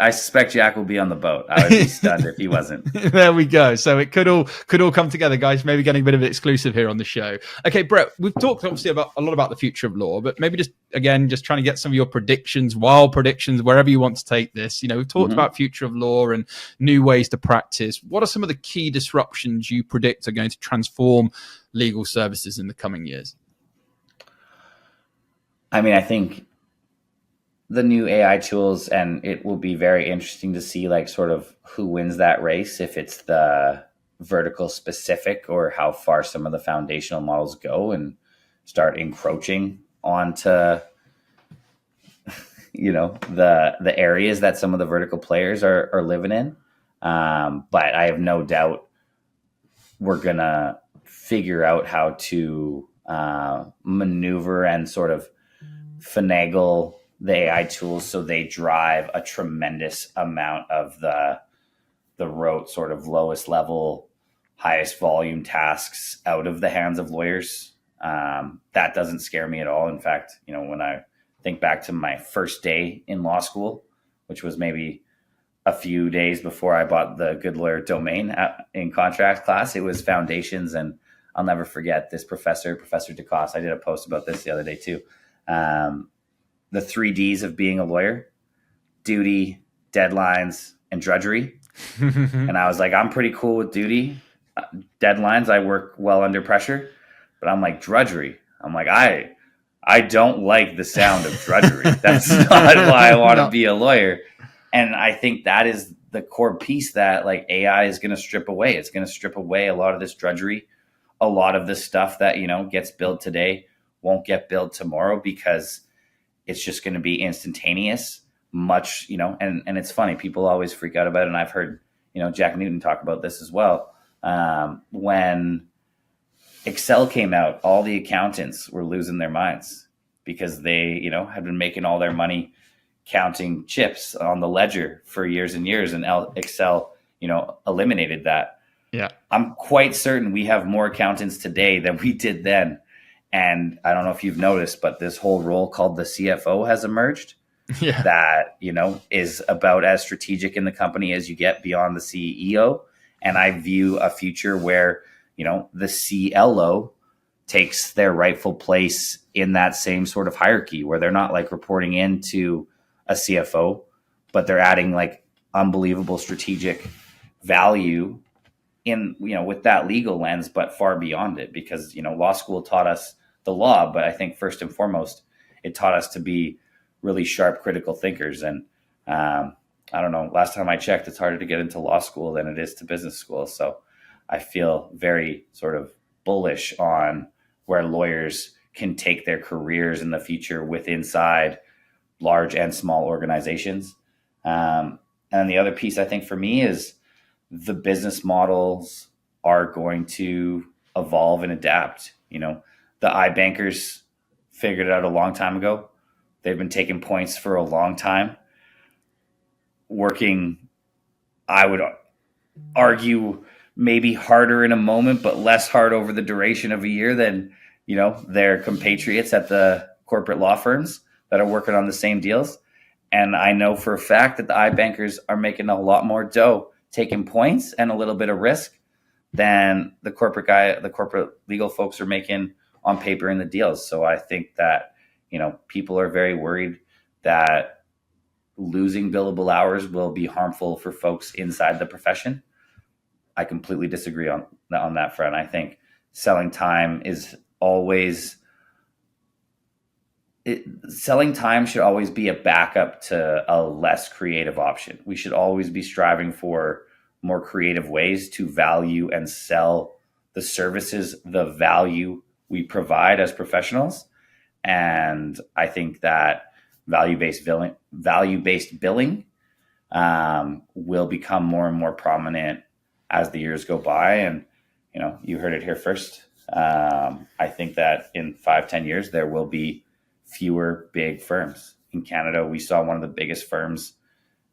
Jack will be on the boat. I would be stunned if he wasn't. There we go. So it could all come together, guys. Maybe getting a bit of an exclusive here on the show. Okay, Brett, we've talked obviously about a lot about the future of law, but maybe just trying to get some of your wild predictions, wherever you want to take this. We've talked about future of law and new ways to practice. What are some of the key disruptions you predict are going to transform legal services in the coming years? I mean, I think the new AI tools, and it will be very interesting to see sort of who wins that race, if it's the vertical specific or how far some of the foundational models go and start encroaching onto the areas that some of the vertical players are living in. But I have no doubt we're gonna figure out how to maneuver and sort of finagle the AI tools so they drive a tremendous amount of the rote sort of lowest level, highest volume tasks out of the hands of lawyers. That doesn't scare me at all. In fact, when I think back to my first day in law school, which was maybe a few days before I bought the Goodlawyer domain in contract class, it was foundations. And I'll never forget this Professor DeCoste. I did a post about this the other day too. The 3 Ds of being a lawyer: duty, deadlines, and drudgery. And I was like, I'm pretty cool with duty. Deadlines, I work well under pressure. But I'm like, drudgery. I'm like, I don't like the sound of drudgery. That's not why I want to be a lawyer. And I think that is the core piece that AI is going to strip away. It's going to strip away a lot of this drudgery. A lot of this stuff that, gets built today won't get built tomorrow, because it's just going to be instantaneous. And it's funny. People always freak out about it. And I've heard, Jack Newton talk about this as well. When Excel came out, all the accountants were losing their minds because they, had been making all their money counting chips on the ledger for years and years. And Excel, eliminated that. Yeah. I'm quite certain we have more accountants today than we did then. And I don't know if you've noticed, but this whole role called the CFO has emerged. Yeah. That, is about as strategic in the company as you get beyond the CEO. And I view a future where, the CLO takes their rightful place in that same sort of hierarchy, where they're not like reporting into a CFO, but they're adding like unbelievable strategic value in, with that legal lens, but far beyond it, because, law school taught us the law, but I think first and foremost, it taught us to be really sharp, critical thinkers. And I don't know, last time I checked, it's harder to get into law school than it is to business school. So I feel very sort of bullish on where lawyers can take their careers in the future with inside large and small organizations. And the other piece, I think, for me is the business models are going to evolve and adapt. The iBankers figured it out a long time ago. They've been taking points for a long time, working, I would argue, maybe harder in a moment, but less hard over the duration of a year than, their compatriots at the corporate law firms that are working on the same deals. And I know for a fact that the iBankers are making a lot more dough taking points and a little bit of risk than the corporate legal folks are making on paper in the deals. So I think that, people are very worried that losing billable hours will be harmful for folks inside the profession. I completely disagree on that front. I think selling time should always be a backup to a less creative option. We should always be striving for more creative ways to value and sell the services, the value we provide as professionals. And I think that value-based billing will become more and more prominent as the years go by. And, you heard it here first. I think that in 5-10 years, there will be fewer big firms. In Canada, we saw one of the biggest firms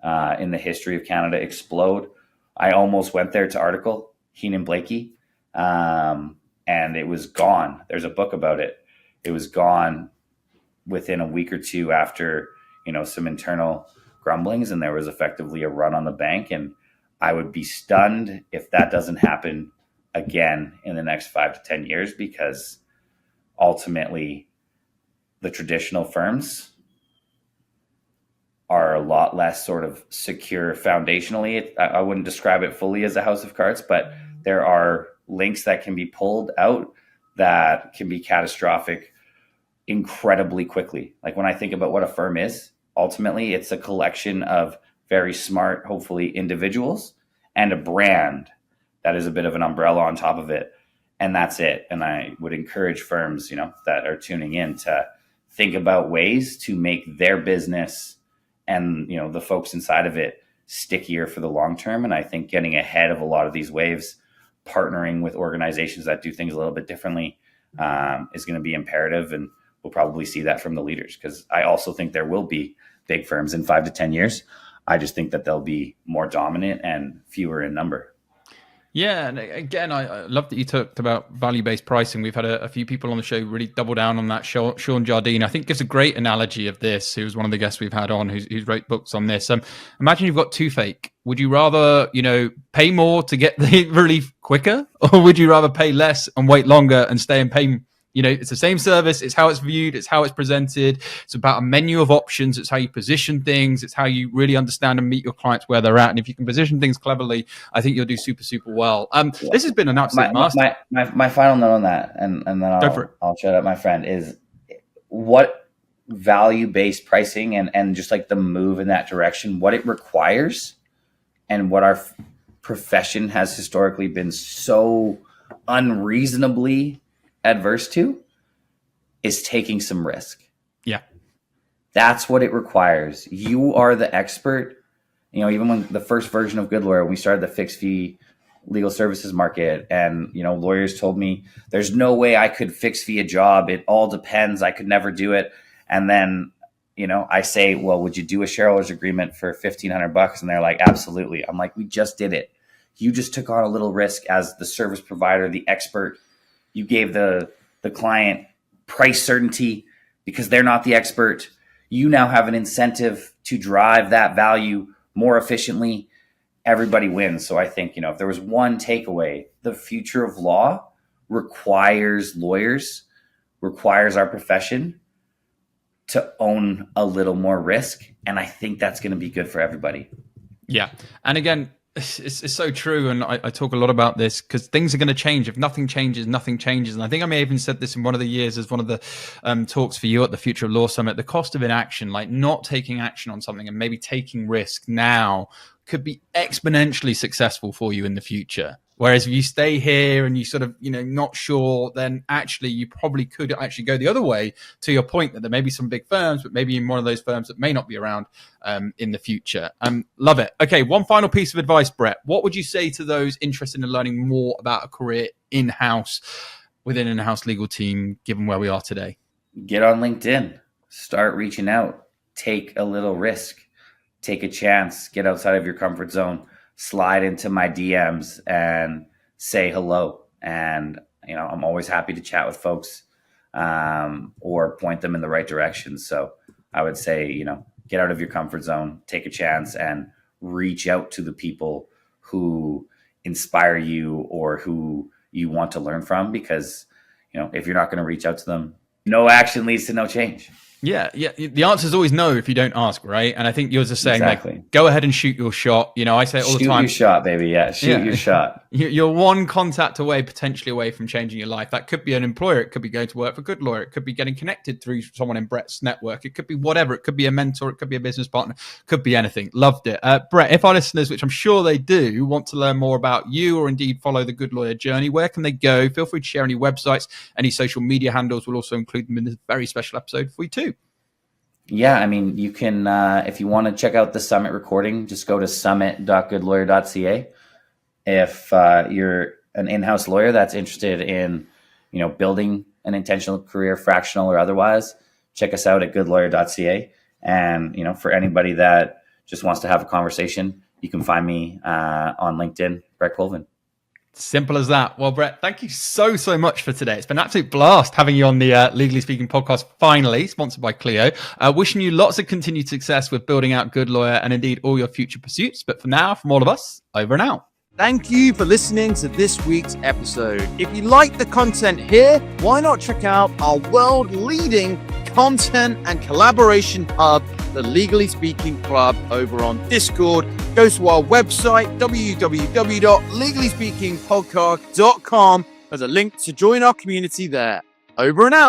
in the history of Canada explode. I almost went there to article, Heenan Blakey, and it was gone. There's a book about it. It was gone within a week or two after, some internal grumblings, and there was effectively a run on the bank. And I would be stunned if that doesn't happen again in the next 5 to 10 years, because ultimately the traditional firms are a lot less sort of secure foundationally. I wouldn't describe it fully as a house of cards, but there are links that can be pulled out that can be catastrophic incredibly quickly. Like when I think about what a firm is, ultimately it's a collection of very smart, hopefully, individuals and a brand that is a bit of an umbrella on top of it. And that's it. And I would encourage firms, that are tuning in to think about ways to make their business and, the folks inside of it stickier for the long term. And I think getting ahead of a lot of these waves, partnering with organizations that do things a little bit differently is going to be imperative. And we'll probably see that from the leaders, because I also think there will be big firms in 5 to 10 years. I just think that they'll be more dominant and fewer in number. Yeah, and again, I love that you talked about value-based pricing. We've had a few people on the show really double down on that. Sean Jardine, I think, gives a great analogy of this, who's one of the guests we've had on, who's wrote books on this. Imagine you've got toothache. Would you rather, pay more to get the relief quicker, or would you rather pay less and wait longer and stay in pain? It's the same service. It's how it's viewed. It's how it's presented. It's about a menu of options. It's how you position things. It's how you really understand and meet your clients where they're at. And if you can position things cleverly, I think you'll do super, super well. This has been an absolute master. My final note on that, and then I'll shut up, my friend, is what value-based pricing and just like the move in that direction, what it requires, and what our profession has historically been so unreasonably adverse to, is taking some risk. Yeah. That's what it requires. You are the expert. Even when the first version of Goodlawyer, when we started the fixed fee legal services market, and, lawyers told me there's no way I could fix fee a job. It all depends. I could never do it. And then, I say, well, would you do a shareholders agreement for $1,500? And they're like, absolutely. I'm like, we just did it. You just took on a little risk as the service provider, the expert. You gave the client price certainty because they're not the expert. You now have an incentive to drive that value more efficiently. Everybody wins. So I think, if there was one takeaway, the future of law requires lawyers, requires our profession to own a little more risk. And I think that's going to be good for everybody. Yeah. And again, it's so true. And I talk a lot about this because things are going to change. If nothing changes, nothing changes. And I think I may have even said this in one of the years as one of the talks for you at the Future of Law Summit, the cost of inaction, like not taking action on something and maybe taking risk now could be exponentially successful for you in the future. Whereas if you stay here and you sort of, not sure, then actually you probably could actually go the other way, to your point that there may be some big firms, but maybe in one of those firms that may not be around in the future. Love it. Okay, one final piece of advice, Brett. What would you say to those interested in learning more about a career in-house within an in-house legal team, given where we are today? Get on LinkedIn. Start reaching out. Take a little risk. Take a chance. Get outside of your comfort zone. Slide into my DMs and say hello. And, I'm always happy to chat with folks or point them in the right direction. So I would say, get out of your comfort zone, take a chance, and reach out to the people who inspire you or who you want to learn from. Because, if you're not going to reach out to them, no action leads to no change. Yeah. The answer is always no if you don't ask, right? And I think yours is saying, exactly. Go ahead and shoot your shot. I say it all the time. Shoot your shot, baby. Yeah, shoot your shot. You're one contact away, potentially away from changing your life. That could be an employer. It could be going to work for Goodlawyer. It could be getting connected through someone in Brett's network. It could be whatever. It could be a mentor. It could be a business partner. It could be anything. Loved it. Brett, if our listeners, which I'm sure they do, want to learn more about you or indeed follow the Goodlawyer journey, where can they go? Feel free to share any websites, any social media handles. We'll also include them in this very special episode for you too. Yeah, you can, if you want to check out the summit recording, just go to summit.goodlawyer.ca. If you're an in-house lawyer that's interested in, building an intentional career, fractional or otherwise, check us out at goodlawyer.ca. And, for anybody that just wants to have a conversation, you can find me on LinkedIn, Brett Colvin. Simple as that. Well, Brett, thank you so much for today. It's been an absolute blast having you on the Legally Speaking podcast, finally, sponsored by Clio. Wishing you lots of continued success with building out Goodlawyer and indeed all your future pursuits. But for now, from all of us, over and out. Thank you for listening to this week's episode. If you like the content here, why not check out our world-leading content and collaboration hub, the Legally Speaking Club, over on Discord. Go to our website, www.legallyspeakingpodcast.com. There's a link to join our community there. Over and out.